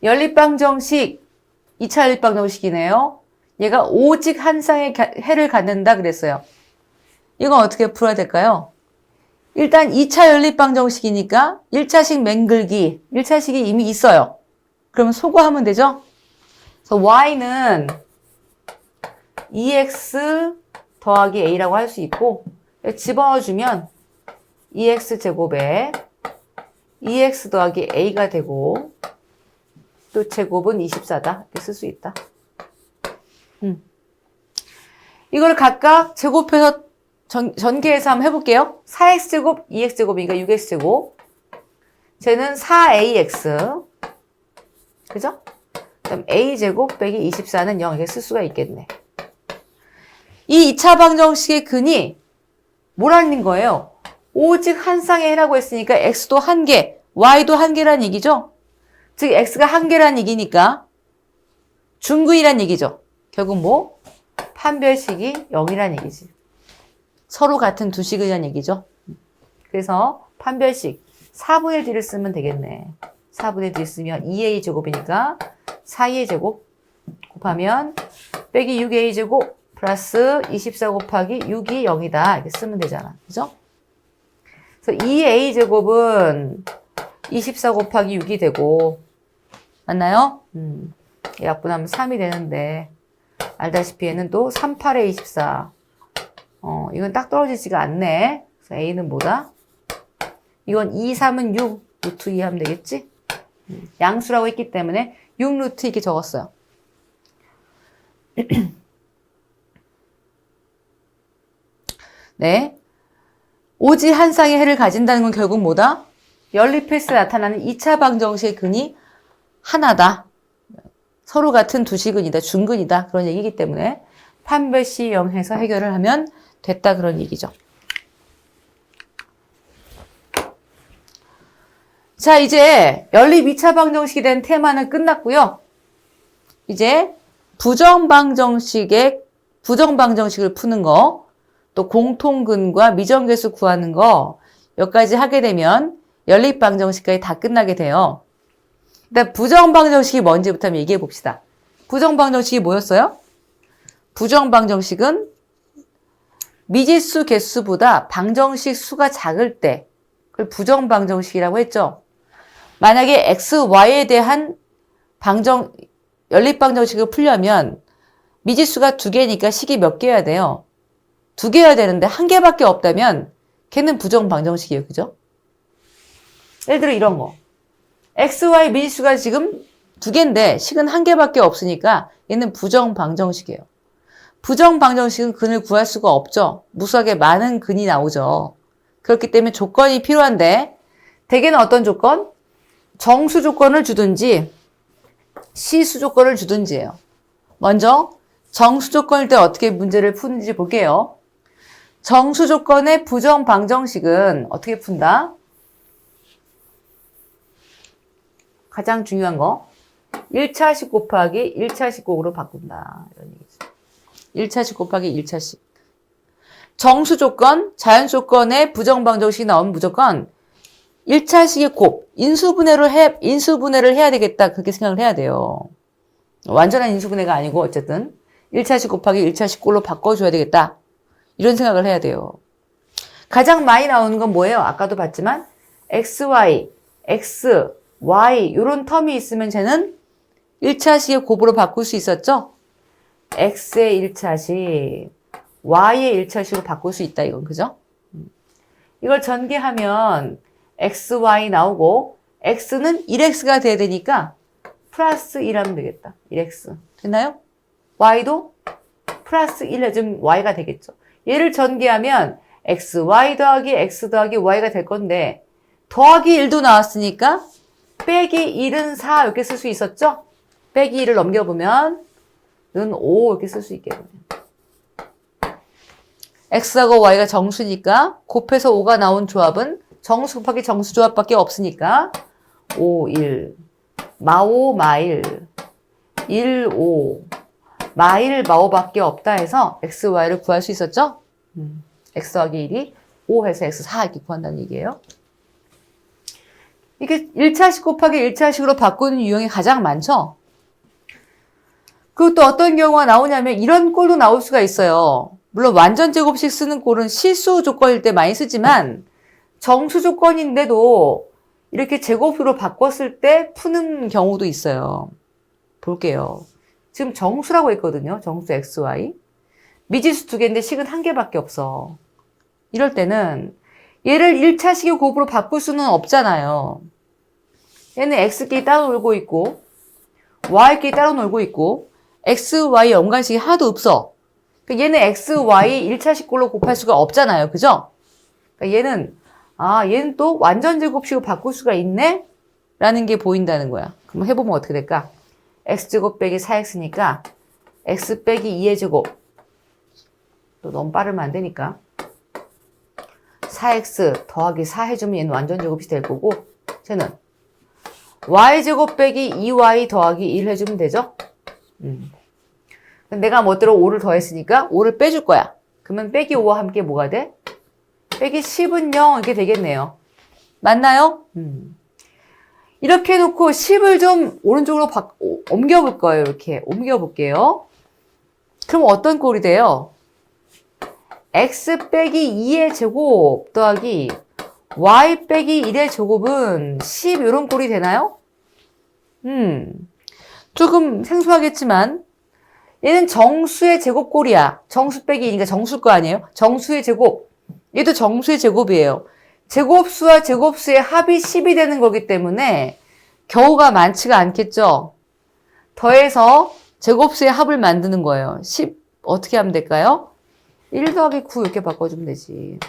연립 방정식, 2차 연립 방정식이네요. 얘가 오직 한 쌍의 해를 갖는다 그랬어요. 이건 어떻게 풀어야 될까요? 일단 2차 연립 방정식이니까 1차식 맹글기, 1차식이 이미 있어요. 그러면 소거하면 되죠? 그래서 y는 2x 더하기 a라고 할 수 있고 집어넣어주면 2x제곱에 2x 더하기 a가 되고 또 제곱은 24다. 이렇게 쓸 수 있다. 이걸 각각 제곱해서 전개해서 한번 해볼게요. 4x제곱, 2x제곱이니까 6x제곱. 쟤는 4ax. 그죠? 그럼 a제곱 빼기 24는 0 이렇게 쓸 수가 있겠네. 이 2차 방정식의 근이 뭐라는 거예요? 오직 한 쌍의 해라고 했으니까 x도 한 개, y도 한 개란 얘기죠? 즉 x가 한 개란 얘기니까 중근이란 얘기죠. 결국 뭐? 판별식이 0이란 얘기지. 서로 같은 두 식이란 얘기죠. 그래서 판별식 4분의 d를 쓰면 되겠네. 4분의 d 쓰면 2a 제곱이니까 4a 제곱 곱하면 빼기 6a 제곱 플러스 24 곱하기 6이 0이다. 이렇게 쓰면 되잖아. 그죠? 그래서 2a 제곱은 24 곱하기 6이 되고 맞나요? 약분하면 3이 되는데 알다시피 얘는 또 3, 8에 24. 이건 딱 떨어지지가 않네. 그래서 a는 뭐다? 이건 2, 3은 6, 루트 2 하면 되겠지? 양수라고 했기 때문에 6 루트 이렇게 적었어요. 네. 오직 한 쌍의 해를 가진다는 건 결국 뭐다? 연립했을 때 나타나는 2차 방정식의 근이 하나다. 서로 같은 두 식근이다. 중근이다. 그런 얘기이기 때문에 판별식 0 해서 해결을 하면 됐다. 그런 얘기죠. 자, 이제 연립 2차 방정식이 된 테마는 끝났고요. 이제 부정방정식을 푸는 거, 또 공통근과 미정계수 구하는 거 여기까지 하게 되면 연립방정식까지 다 끝나게 돼요. 일단 부정방정식이 뭔지부터 한번 얘기해 봅시다. 부정방정식이 뭐였어요? 부정방정식은 미지수 개수보다 방정식 수가 작을 때 그걸 부정방정식이라고 했죠. 만약에 x, y에 대한 연립방정식을 풀려면 미지수가 2개니까 식이 몇 개여야 돼요? 2개여야 되는데 1개밖에 없다면 걔는 부정방정식이에요. 그죠? 예를 들어 이런 거. x, y 미지수가 지금 두 개인데 식은 한 개밖에 없으니까 얘는 부정방정식이에요. 부정방정식은 근을 구할 수가 없죠. 무수하게 많은 근이 나오죠. 그렇기 때문에 조건이 필요한데 대개는 어떤 조건? 정수 조건을 주든지 시수 조건을 주든지예요. 먼저 정수 조건일 때 어떻게 문제를 푸는지 볼게요. 정수 조건의 부정방정식은 어떻게 푼다? 가장 중요한 거 1차식 곱하기 1차식 곱으로 바꾼다. 이런 얘기죠. 1차식 곱하기 1차식. 정수 조건, 자연 조건의 부정방정식이 나오면 무조건 1차식의 곱, 인수분해를 해야 되겠다. 그렇게 생각을 해야 돼요. 완전한 인수분해가 아니고 어쨌든 1차식 곱하기 1차식 꼴로 바꿔줘야 되겠다. 이런 생각을 해야 돼요. 가장 많이 나오는 건 뭐예요? 아까도 봤지만 xy, x, y 이런 텀이 있으면 쟤는 1차식의 곱으로 바꿀 수 있었죠? x의 1차식, y의 1차식으로 바꿀 수 있다 이건 그죠? 이걸 전개하면 xy 나오고 x는 1x가 돼야 되니까 플러스 1하면 되겠다. 1x. 됐나요? y도 플러스 1 해주면 y가 되겠죠. 얘를 전개하면 xy 더하기 x 더하기 y가 될 건데 더하기 1도 나왔으니까 빼기 1은 4 이렇게 쓸 수 있었죠? 빼기 1을 넘겨보면 는 5 이렇게 쓸 수 있겠네요. x하고 y가 정수니까 곱해서 5가 나온 조합은 정수 곱하기 정수 조합밖에 없으니까 5, 1, 마5, 마1, 1, 5, 마1, 마5밖에 없다 해서 x, y를 구할 수 있었죠? x 더하기 1이 5 해서 x 4 이렇게 구한다는 얘기예요. 이게 1차식 곱하기 1차식으로 바꾸는 유형이 가장 많죠? 그리고 또 어떤 경우가 나오냐면 이런 꼴도 나올 수가 있어요. 물론 완전 제곱식 쓰는 꼴은 실수 조건일 때 많이 쓰지만 정수 조건인데도 이렇게 제곱으로 바꿨을 때 푸는 경우도 있어요. 볼게요. 지금 정수라고 했거든요. 정수 xy. 미지수 두 개인데 식은 한 개밖에 없어. 이럴 때는 얘를 1차식의 곱으로 바꿀 수는 없잖아요. 얘는 x끼리 따로 놀고 있고 y끼리 따로 놀고 있고 x, y 연관식이 하나도 없어. 그러니까 얘는 x, y 1차식 꼴로 곱할 수가 없잖아요. 그죠? 그러니까 얘는 또 완전 제곱식으로 바꿀 수가 있네? 라는 게 보인다는 거야. 그럼 해보면 어떻게 될까? x제곱 빼기 4x니까 x 빼기 2의 제곱. 또 너무 빠르면 안 되니까. 4x 더하기 4 해주면 얘는 완전 제곱이 될 거고 쟤는 y제곱 빼기 2y 더하기 1 해주면 되죠? 내가 멋대로 5를 더했으니까 5를 빼줄 거야. 그러면 빼기 5와 함께 뭐가 돼? 빼기 10은 0 이렇게 되겠네요. 맞나요? 이렇게 해놓고 10을 좀 오른쪽으로 옮겨볼 거예요. 이렇게 옮겨볼게요. 그럼 어떤 꼴이 돼요? x 빼기 2의 제곱 더하기 y 빼기 1의 제곱은 10 이런 꼴이 되나요? 조금 생소하겠지만 얘는 정수의 제곱꼴이야. 정수 빼기 2니까 정수일 거 아니에요? 정수의 제곱. 얘도 정수의 제곱이에요. 제곱수와 제곱수의 합이 10이 되는 거기 때문에 경우가 많지가 않겠죠? 더해서 제곱수의 합을 만드는 거예요. 10 어떻게 하면 될까요? 1 더하기 9 이렇게 바꿔주면 되지.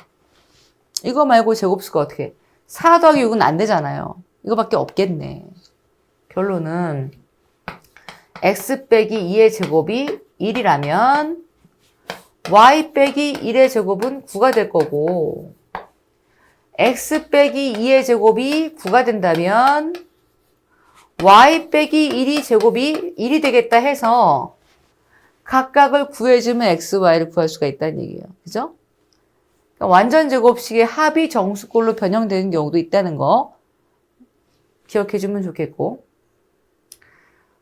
이거 말고 제곱수가 어떻게? 4 더하기 6은 안 되잖아요. 이거밖에 없겠네. 결론은 x 빼기 2의 제곱이 1이라면 y 빼기 1의 제곱은 9가 될 거고 x 빼기 2의 제곱이 9가 된다면 y 빼기 1이 제곱이 1이 되겠다 해서 각각을 구해주면 x, y를 구할 수가 있다는 얘기예요. 그죠? 그러니까 완전 제곱식의 합이 정수꼴로 변형되는 경우도 있다는 거 기억해주면 좋겠고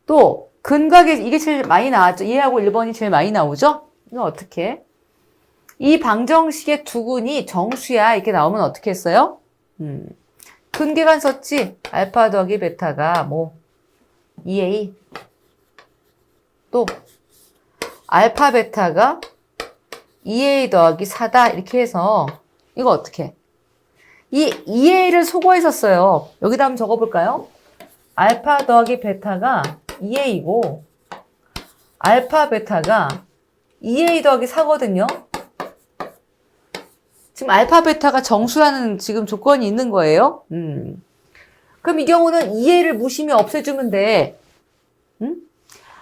또 근각에 이게 제일 많이 나왔죠. 2하고 1번이 제일 많이 나오죠? 이거 어떻게? 이 방정식의 두근이 정수야 이렇게 나오면 어떻게 했어요? 근계관 썼지? 알파 더하기 베타가 뭐 2a 또 알파 베타가 2a 더하기 4다 이렇게 해서 이거 어떻게? 이 2a를 소거했었어요. 여기다 한번 적어볼까요? 알파 더하기 베타가 2a이고 알파 베타가 2a 더하기 4거든요. 지금 알파 베타가 정수라는 지금 조건이 있는 거예요. 그럼 이 경우는 2a를 무심히 없애주면 돼.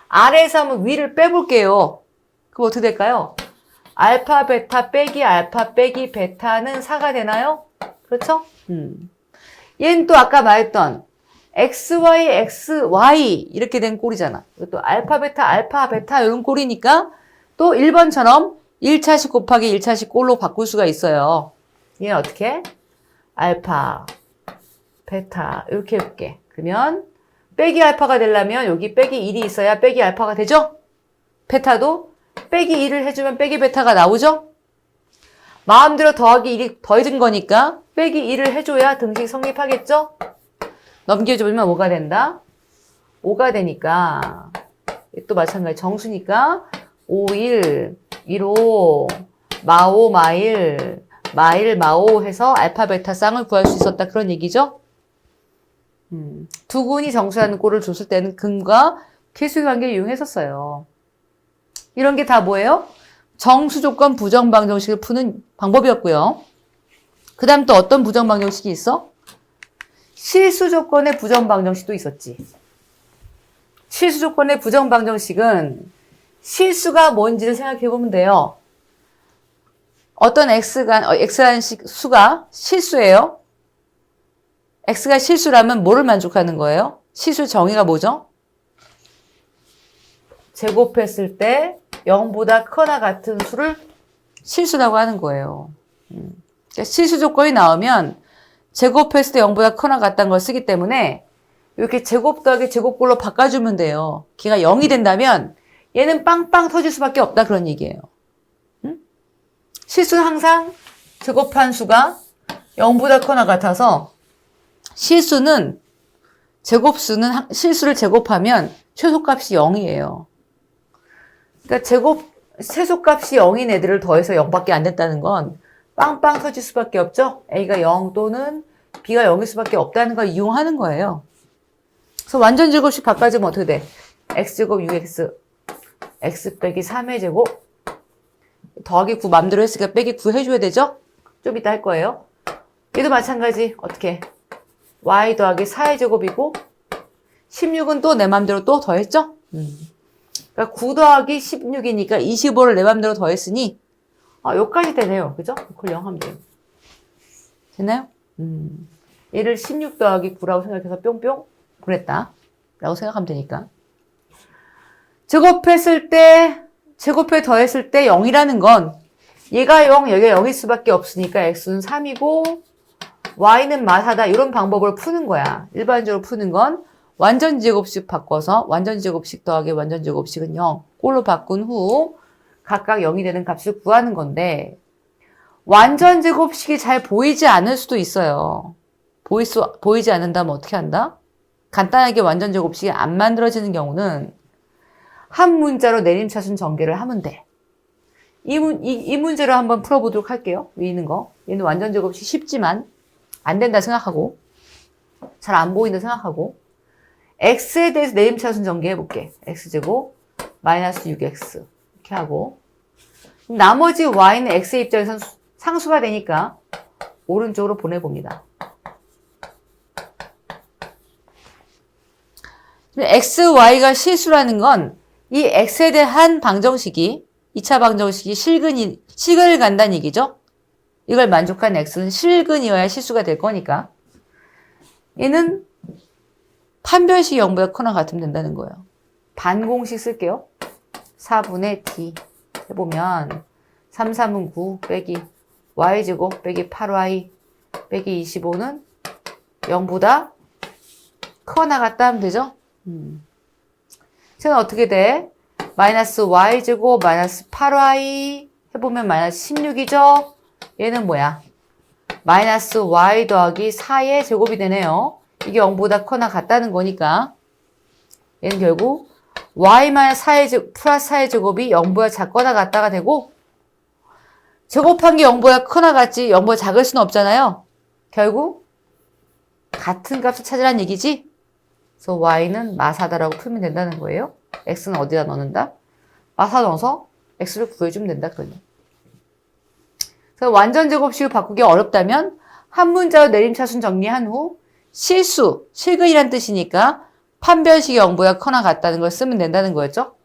아래에서 한번 위를 빼볼게요. 그럼 어떻게 될까요? 알파 베타 빼기 알파 빼기 베타는 4가 되나요? 그렇죠? 얘는 또 아까 말했던 XY, XY 이렇게 된 꼴이잖아. 이것도 알파 베타 이런 꼴이니까 또 1번처럼 1차식 곱하기 1차식 꼴로 바꿀 수가 있어요. 얘는 어떻게? 알파, 베타 이렇게 해볼게. 그러면 빼기 알파가 되려면 여기 빼기 1이 있어야 빼기 알파가 되죠? 베타도 빼기 1을 해주면 빼기 베타가 나오죠? 마음대로 더하기 1이 더해진 거니까 빼기 1을 해줘야 등식 성립하겠죠? 넘겨주면 뭐가 된다? 5가 되니까 또 마찬가지 정수니까 5, 1, 1호, 마오, 마일, 마오 해서 알파, 베타 쌍을 구할 수 있었다. 그런 얘기죠? 두 군이 정수라는 꼴을 줬을 때는 근과 계수의 관계를 이용했었어요. 이런 게 다 뭐예요? 정수 조건 부정방정식을 푸는 방법이었고요. 그 다음 또 어떤 부정방정식이 있어? 실수 조건의 부정방정식도 있었지. 실수 조건의 부정방정식은 실수가 뭔지를 생각해 보면 돼요. 어떤 x라는 수가 실수예요. x가 실수라면 뭐를 만족하는 거예요? 실수 정의가 뭐죠? 제곱했을 때 0보다 크거나 같은 수를 실수라고 하는 거예요. 그러니까 실수 조건이 나오면 제곱했을 때 0보다 크거나 같다는 걸 쓰기 때문에 이렇게 제곱 더하기 제곱꼴로 바꿔주면 돼요. 걔가 0이 된다면 얘는 빵빵 터질 수밖에 없다 그런 얘기예요. 실수는 항상 제곱한 수가 0보다 크거나 같아서 실수는 실수를 제곱하면 최소값이 0이에요. 그러니까 최소값이 0인 애들을 더해서 0밖에 안 됐다는 건 빵빵 터질 수밖에 없죠. A가 0 또는 B가 0일 수밖에 없다는 걸 이용하는 거예요. 그래서 완전 제곱식 바꿔주면 어떻게 돼? X제곱 6X X 빼기 3의 제곱 더하기 9 맘대로 했으니까 빼기 9 해줘야 되죠? 좀 이따 할 거예요. 얘도 마찬가지. 어떻게? Y 더하기 4의 제곱이고 16은 또 내 맘대로 또 더했죠? 그러니까 9 더하기 16이니까 25를 내 맘대로 더했으니 여기까지 되네요. 그죠? 그걸 0 하면 돼요. 됐나요? 얘를 16 더하기 9라고 생각해서 뿅뿅 보냈다. 라고 생각하면 되니까. 제곱해 더했을 때 0이라는 건 얘가 0, 여기가 0일 수밖에 없으니까 x는 3이고 y는 마사다. 이런 방법을 푸는 거야. 일반적으로 푸는 건 완전제곱식 바꿔서 완전제곱식 더하기 완전제곱식은 0 꼴로 바꾼 후 각각 0이 되는 값을 구하는 건데 완전제곱식이 잘 보이지 않을 수도 있어요. 보이지 않는다면 어떻게 한다? 간단하게 완전제곱식이 안 만들어지는 경우는 한 문자로 내림차순 전개를 하면 돼. 이 문제로 한번 풀어보도록 할게요. 위에 있는 거. 얘는 완전제곱식 쉽지만 안 된다 생각하고 잘 안 보인다 생각하고 x에 대해서 내림차순 전개해볼게. x제곱 마이너스 6x 이렇게 하고 나머지 y는 x의 입장에서는 상수가 되니까 오른쪽으로 보내봅니다. x, y가 실수라는 건 이 x에 대한 방정식이 2차 방정식이 실근을 간다는 얘기죠. 이걸 만족한 x는 실근이어야 실수가 될 거니까 얘는 판별식 0보다 크거나 같으면 된다는 거예요. 반공식 쓸게요. 4분의 t 해보면 3, 3은 9 빼기 y제곱 빼기 8y 빼기 25는 0보다 크거나 같다 하면 되죠. 그래서 어떻게 돼? 마이너스 y제곱 마이너스 8y 해보면 마이너스 16이죠? 얘는 뭐야? 마이너스 y 더하기 4의 제곱이 되네요. 이게 0보다 크거나 같다는 거니까 얘는 결국 y 마이너스 4의 제곱 플러스 4의 제곱이 0보다 작거나 같다가 되고 제곱한 게 0보다 크거나 같지 0보다 작을 수는 없잖아요. 결국 같은 값을 찾으라는 얘기지? 그래서 y는 마사다라고 풀면 된다는 거예요. x는 어디다 넣는다? 마사 넣어서 x를 구해주면 된다. 그러니. 그래서 완전 제곱식을 바꾸기 어렵다면 한 문자로 내림차순 정리한 후 실수, 실근이란 뜻이니까 판별식의 영보다 커나 같다는 걸 쓰면 된다는 거였죠.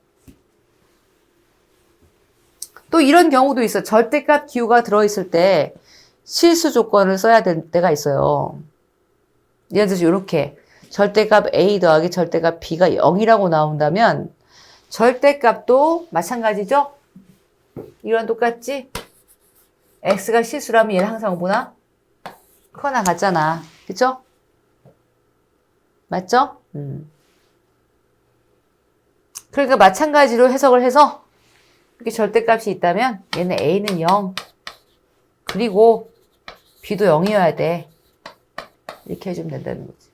또 이런 경우도 있어. 절대값 기호가 들어있을 때 실수 조건을 써야 될 때가 있어요. 예를 들어서 이렇게 절대값 a 더하기 절대값 b가 0이라고 나온다면 절대값도 마찬가지죠? 이런 똑같지? x가 실수라면 얘는 항상 뭐나? 커나 같잖아. 그쵸? 맞죠? 그러니까 마찬가지로 해석을 해서 이렇게 절대값이 있다면 얘는 a는 0 그리고 b도 0이어야 돼. 이렇게 해주면 된다는 거지.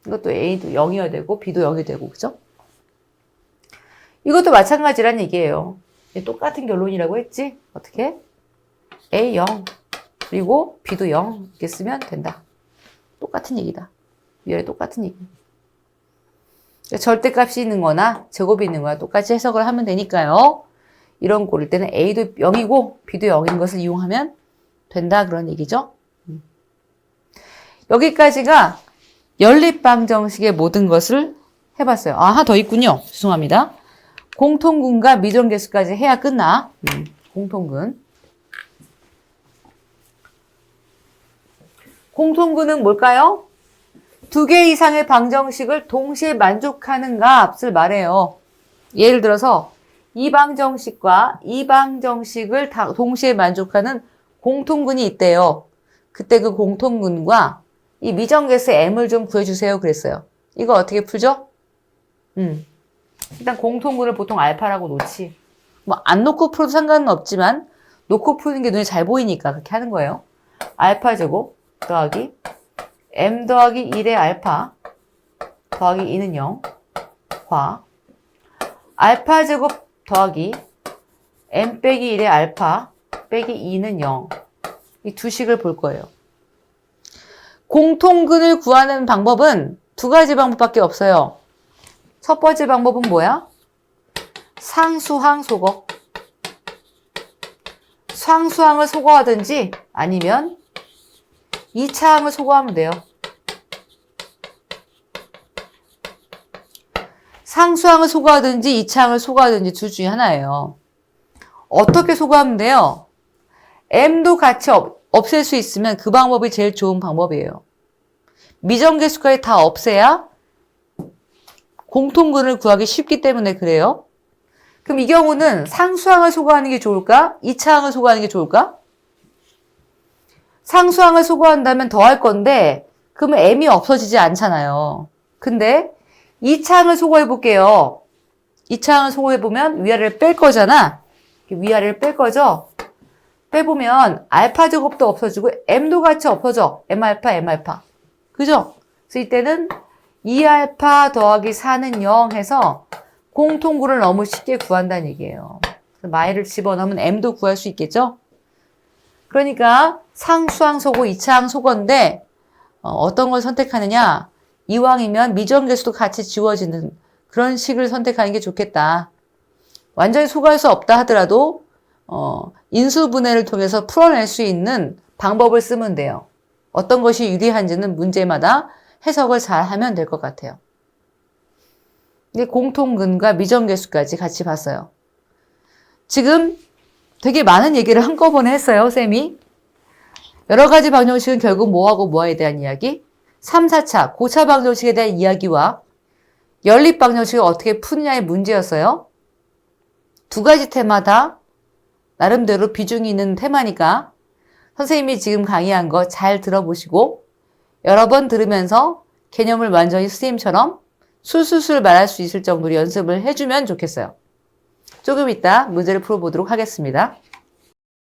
이것도 a도 0이어야 되고 b도 0이 되고 그죠? 이것도 마찬가지란 얘기예요. 똑같은 결론이라고 했지? 어떻게? a 0 그리고 b도 0 이렇게 쓰면 된다. 똑같은 얘기다. 위아래 똑같은 얘기. 절대값이 있는 거나 제곱이 있는 거나 똑같이 해석을 하면 되니까요. 이런 고를 때는 a도 0이고 b도 0인 것을 이용하면 된다 그런 얘기죠. 여기까지가 연립방정식의 모든 것을 해봤어요. 아, 하나 더 있군요. 죄송합니다. 공통근과 미정계수까지 해야 끝나. 공통근. 공통근은 뭘까요? 두 개 이상의 방정식을 동시에 만족하는 값을 말해요. 예를 들어서 이 방정식과 이 방정식을 다 동시에 만족하는 공통근이 있대요. 그때 그 공통근과 이 미정계수 m을 좀 구해주세요 그랬어요. 이거 어떻게 풀죠? 일단 공통근을 보통 알파라고 놓지. 뭐 안 놓고 풀어도 상관은 없지만 놓고 푸는 게 눈에 잘 보이니까 그렇게 하는 거예요. 알파 제곱 더하기 m 더하기 1의 알파 더하기 2는 0 과 알파 제곱 더하기 m 빼기 1의 알파 빼기 2는 0 이 두 식을 볼 거예요. 공통근을 구하는 방법은 두 가지 방법밖에 없어요. 첫 번째 방법은 뭐야? 상수항 소거. 상수항을 소거하든지 아니면 2차항을 소거하면 돼요. 상수항을 소거하든지 2차항을 소거하든지 둘 중에 하나예요. 어떻게 소거하면 돼요? m도 같이 없앨 수 있으면 그 방법이 제일 좋은 방법이에요. 미정계수까지 다 없애야 공통근을 구하기 쉽기 때문에 그래요. 그럼 이 경우는 상수항을 소거하는 게 좋을까? 2차항을 소거하는 게 좋을까? 상수항을 소거한다면 더 할 건데 그러면 m이 없어지지 않잖아요. 근데 2차항을 소거해 볼게요. 2차항을 소거해 보면 위아래를 뺄 거잖아. 위아래를 뺄 거죠? 빼보면 알파 제곱도 없어지고 m도 같이 없어져. m알파, m알파. 그죠? 그래서 이때는 2알파 더하기 4는 0 해서 공통근을 너무 쉽게 구한다는 얘기예요. 그래서 마이를 집어넣으면 m도 구할 수 있겠죠? 그러니까 상수항 소거, 2차항 소거인데 어떤 걸 선택하느냐? 이왕이면 미정계수도 같이 지워지는 그런 식을 선택하는 게 좋겠다. 완전히 소거할 수 없다 하더라도 인수분해를 통해서 풀어낼 수 있는 방법을 쓰면 돼요. 어떤 것이 유리한지는 문제마다 해석을 잘 하면 될 것 같아요. 근데 공통근과 미정계수까지 같이 봤어요. 지금 되게 많은 얘기를 한꺼번에 했어요, 쌤이. 여러 가지 방정식은 결국 뭐하고 뭐에 대한 이야기? 3, 4차, 고차 방정식에 대한 이야기와 연립 방정식을 어떻게 푸느냐의 문제였어요. 두 가지 테마 다 나름대로 비중이 있는 테마니까 선생님이 지금 강의한 거 잘 들어보시고 여러 번 들으면서 개념을 완전히 선생님처럼 술술술 말할 수 있을 정도로 연습을 해주면 좋겠어요. 조금 이따 문제를 풀어보도록 하겠습니다.